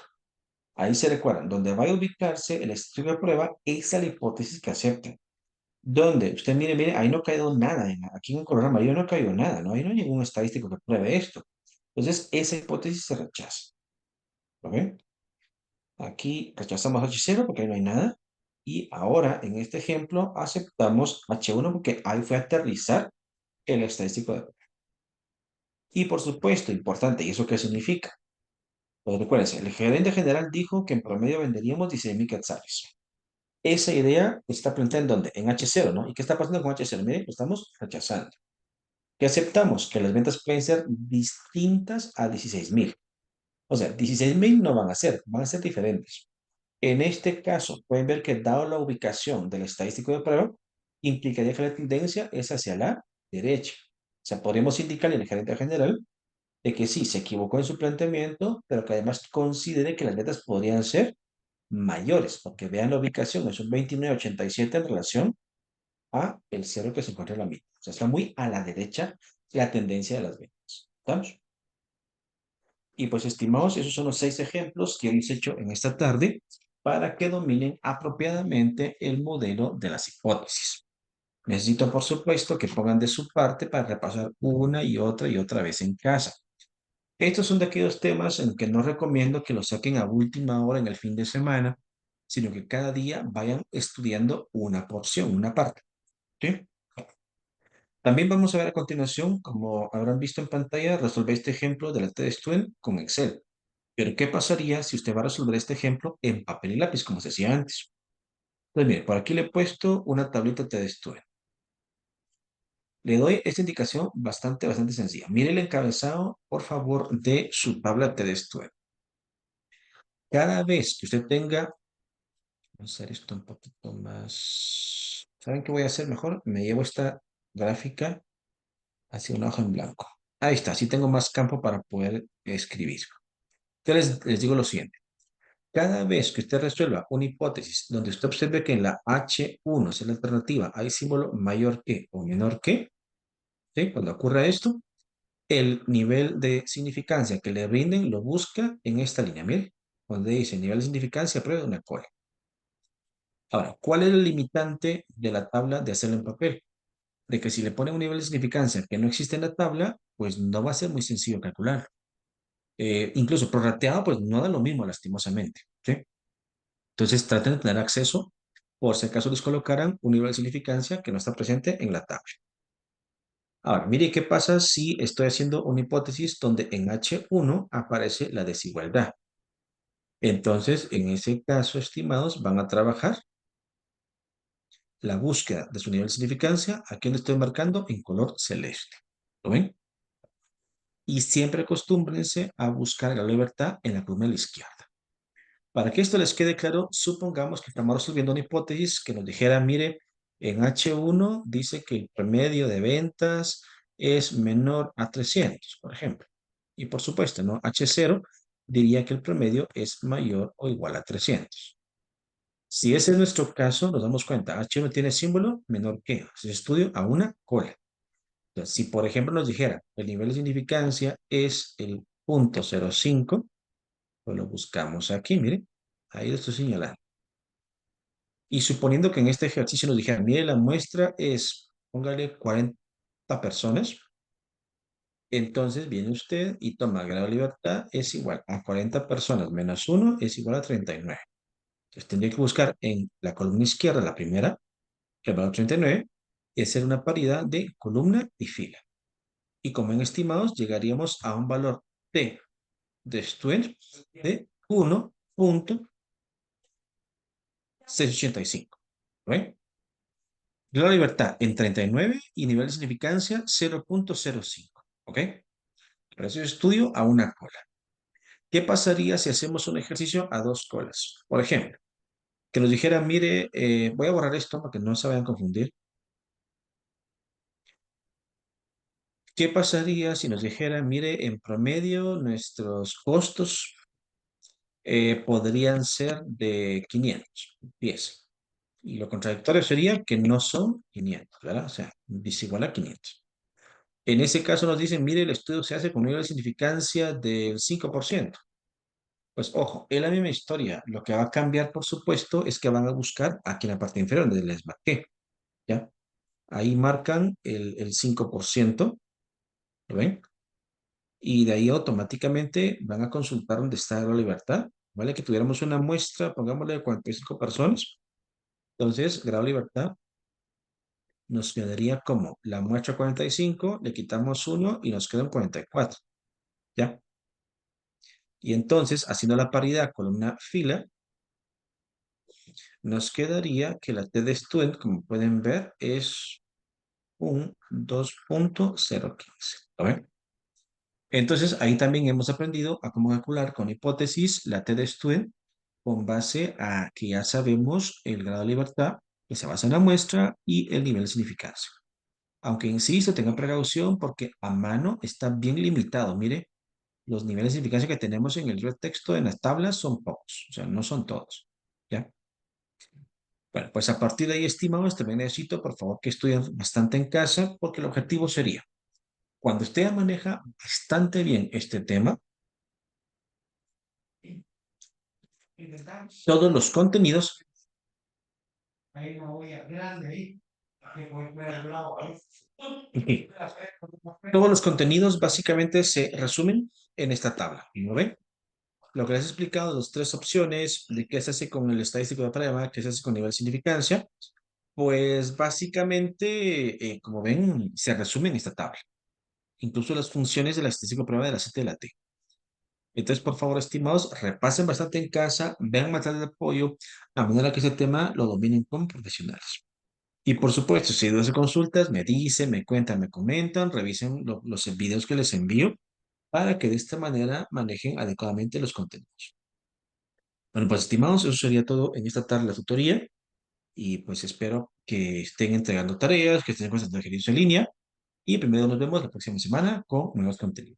S1: Ahí se recuerdan, donde va a ubicarse el estudio de prueba, esa es la hipótesis que aceptan. Donde, usted mire, mire, ahí no ha caído nada, aquí en un color amarillo no ha caído nada, ¿no? Ahí no hay ningún estadístico que pruebe esto. Entonces, esa hipótesis se rechaza. ¿Ok? Aquí rechazamos H0 porque ahí no hay nada. Y ahora, en este ejemplo, aceptamos H1 porque ahí fue a aterrizar el estadístico de prueba. Y por supuesto, importante, ¿y eso qué significa? Pues recuérdense, el gerente general dijo que en promedio venderíamos 16.000 quetzales. Esa idea está planteada en dónde? En H0, ¿no? ¿Y qué está pasando con H0? Miren, lo estamos rechazando. ¿Qué aceptamos? Que las ventas pueden ser distintas a 16.000. O sea, 16.000 no van a ser, van a ser diferentes. En este caso, pueden ver que dado la ubicación del estadístico de prueba, implicaría que la tendencia es hacia la derecha. O sea, podríamos indicarle al gerente general de que sí, se equivocó en su planteamiento, pero que además considere que las ventas podrían ser mayores, porque vean la ubicación, es un 29.87 en relación a el cero que se encuentra en la mitad. O sea, está muy a la derecha la tendencia de las ventas. ¿Estamos? Y pues, estimados, esos son los 6 ejemplos que hemos hecho en esta tarde para que dominen apropiadamente el modelo de las hipótesis. Necesito, por supuesto, que pongan de su parte para repasar una y otra vez en casa. Estos son de aquellos temas en que no recomiendo que los saquen a última hora en el fin de semana, sino que cada día vayan estudiando una porción, una parte. ¿Sí? También vamos a ver a continuación, como habrán visto en pantalla, resolver este ejemplo de la TestStudent con Excel. Pero, ¿qué pasaría si usted va a resolver este ejemplo en papel y lápiz, como se hacía antes? Pues mire, por aquí le he puesto una tablita TestStudent. Le doy esta indicación bastante sencilla. Mire el encabezado, por favor, de su tabla TestStudent. Cada vez que usted tenga, vamos a hacer esto un poquito más. ¿Saben qué voy a hacer mejor? Me llevo esta gráfica hacia una hoja en blanco. Ahí está, así tengo más campo para poder escribir. Entonces les digo lo siguiente. Cada vez que usted resuelva una hipótesis donde usted observe que en la H1 es la alternativa, hay símbolo mayor que o menor que, ¿sí? Cuando ocurra esto, el nivel de significancia que le rinden lo busca en esta línea. Mire, donde dice nivel de significancia, prueba una cola. Ahora, ¿cuál es el limitante de la tabla de hacerlo en papel? De que si le pone un nivel de significancia que no existe en la tabla, pues no va a ser muy sencillo calcular. Incluso prorrateado, pues no da lo mismo lastimosamente, ¿sí? Entonces traten de tener acceso por si acaso les colocaran un nivel de significancia que no está presente en la tabla. Ahora, mire qué pasa si estoy haciendo una hipótesis donde en H1 aparece la desigualdad. Entonces, en ese caso, estimados, van a trabajar la búsqueda de su nivel de significancia. Aquí lo estoy marcando en color celeste. ¿Lo ven? Y siempre acostúmbrense a buscar la libertad en la columna de la izquierda. Para que esto les quede claro, supongamos que estamos resolviendo una hipótesis que nos dijera, mire, en H1 dice que el promedio de ventas es menor a 300, por ejemplo. Y por supuesto, ¿no? H0 diría que el promedio es mayor o igual a 300. Si ese es nuestro caso, nos damos cuenta, H1 tiene símbolo menor que, si estudio a una cola. Entonces, si por ejemplo nos dijera, el nivel de significancia es el 0.05, Pues lo buscamos aquí, mire. Ahí lo estoy señalando. Y suponiendo que en este ejercicio nos dijeran, mire, la muestra es, póngale 40 personas. Entonces viene usted y toma grado de libertad es igual a 40 personas menos uno es igual a 39. Entonces tendría que buscar en la columna izquierda, la primera, el valor 39, y hacer una paridad de columna y fila. Y como en estimados, llegaríamos a un valor T de student de 1.685. ¿Ve? La libertad en 39 y nivel de significancia 0.05. ¿Ok? Precio de estudio a una cola. ¿Qué pasaría si hacemos un ejercicio a dos colas? Por ejemplo, que nos dijera, mire, voy a borrar esto para que no se vayan a confundir. ¿Qué pasaría si nos dijera, mire, en promedio nuestros costos podrían ser de 500 pies? Y lo contradictorio sería que no son 500, ¿verdad? O sea, desigual a 500. En ese caso nos dicen, mire, el estudio se hace con un nivel de significancia del 5%. Pues ojo, es la misma historia. Lo que va a cambiar, por supuesto, es que van a buscar aquí en la parte inferior donde les marqué, ¿ya? Ahí marcan el 5%, ¿lo ven? Y de ahí automáticamente van a consultar dónde está la libertad, ¿vale? Que tuviéramos una muestra, pongámosle de 45 personas. Entonces, grado de libertad nos quedaría como la muestra 45, le quitamos uno y nos quedan 44, ¿ya? Y entonces, haciendo la paridad columna fila, nos quedaría que la T de student, como pueden ver, es un 2.015. ¿Lo ven? Entonces, ahí también hemos aprendido a cómo calcular con hipótesis la T de student con base a que ya sabemos el grado de libertad que se basa en la muestra y el nivel de significancia. Aunque insisto, tenga precaución porque a mano está bien limitado. Mire, los niveles de significancia que tenemos en el red texto en las tablas son pocos, o sea, no son todos. ¿Ya? Bueno, pues a partir de ahí, estimados, también necesito, por favor, que estudien bastante en casa, porque el objetivo sería, cuando usted maneja bastante bien este tema, todos los contenidos, todos los contenidos básicamente se resumen en esta tabla. ¿No ven? Lo que les he explicado, las tres opciones de qué se hace con el estadístico de prueba, qué se hace con nivel de significancia, pues básicamente, como ven, se resume en esta tabla. Incluso las funciones de la estadística de prueba de la C y de la T. Entonces, por favor, estimados, repasen bastante en casa, vean material de apoyo, a manera que ese tema lo dominen con profesionales. Y por supuesto, si hay dudas o consultas, me dicen, me cuentan, me comentan, revisen los videos que les envío para que de esta manera manejen adecuadamente los contenidos. Bueno, pues estimados, eso sería todo en esta tarde de la tutoría y pues espero que estén entregando tareas, que estén con ejercicios en línea y primero nos vemos la próxima semana con nuevos contenidos.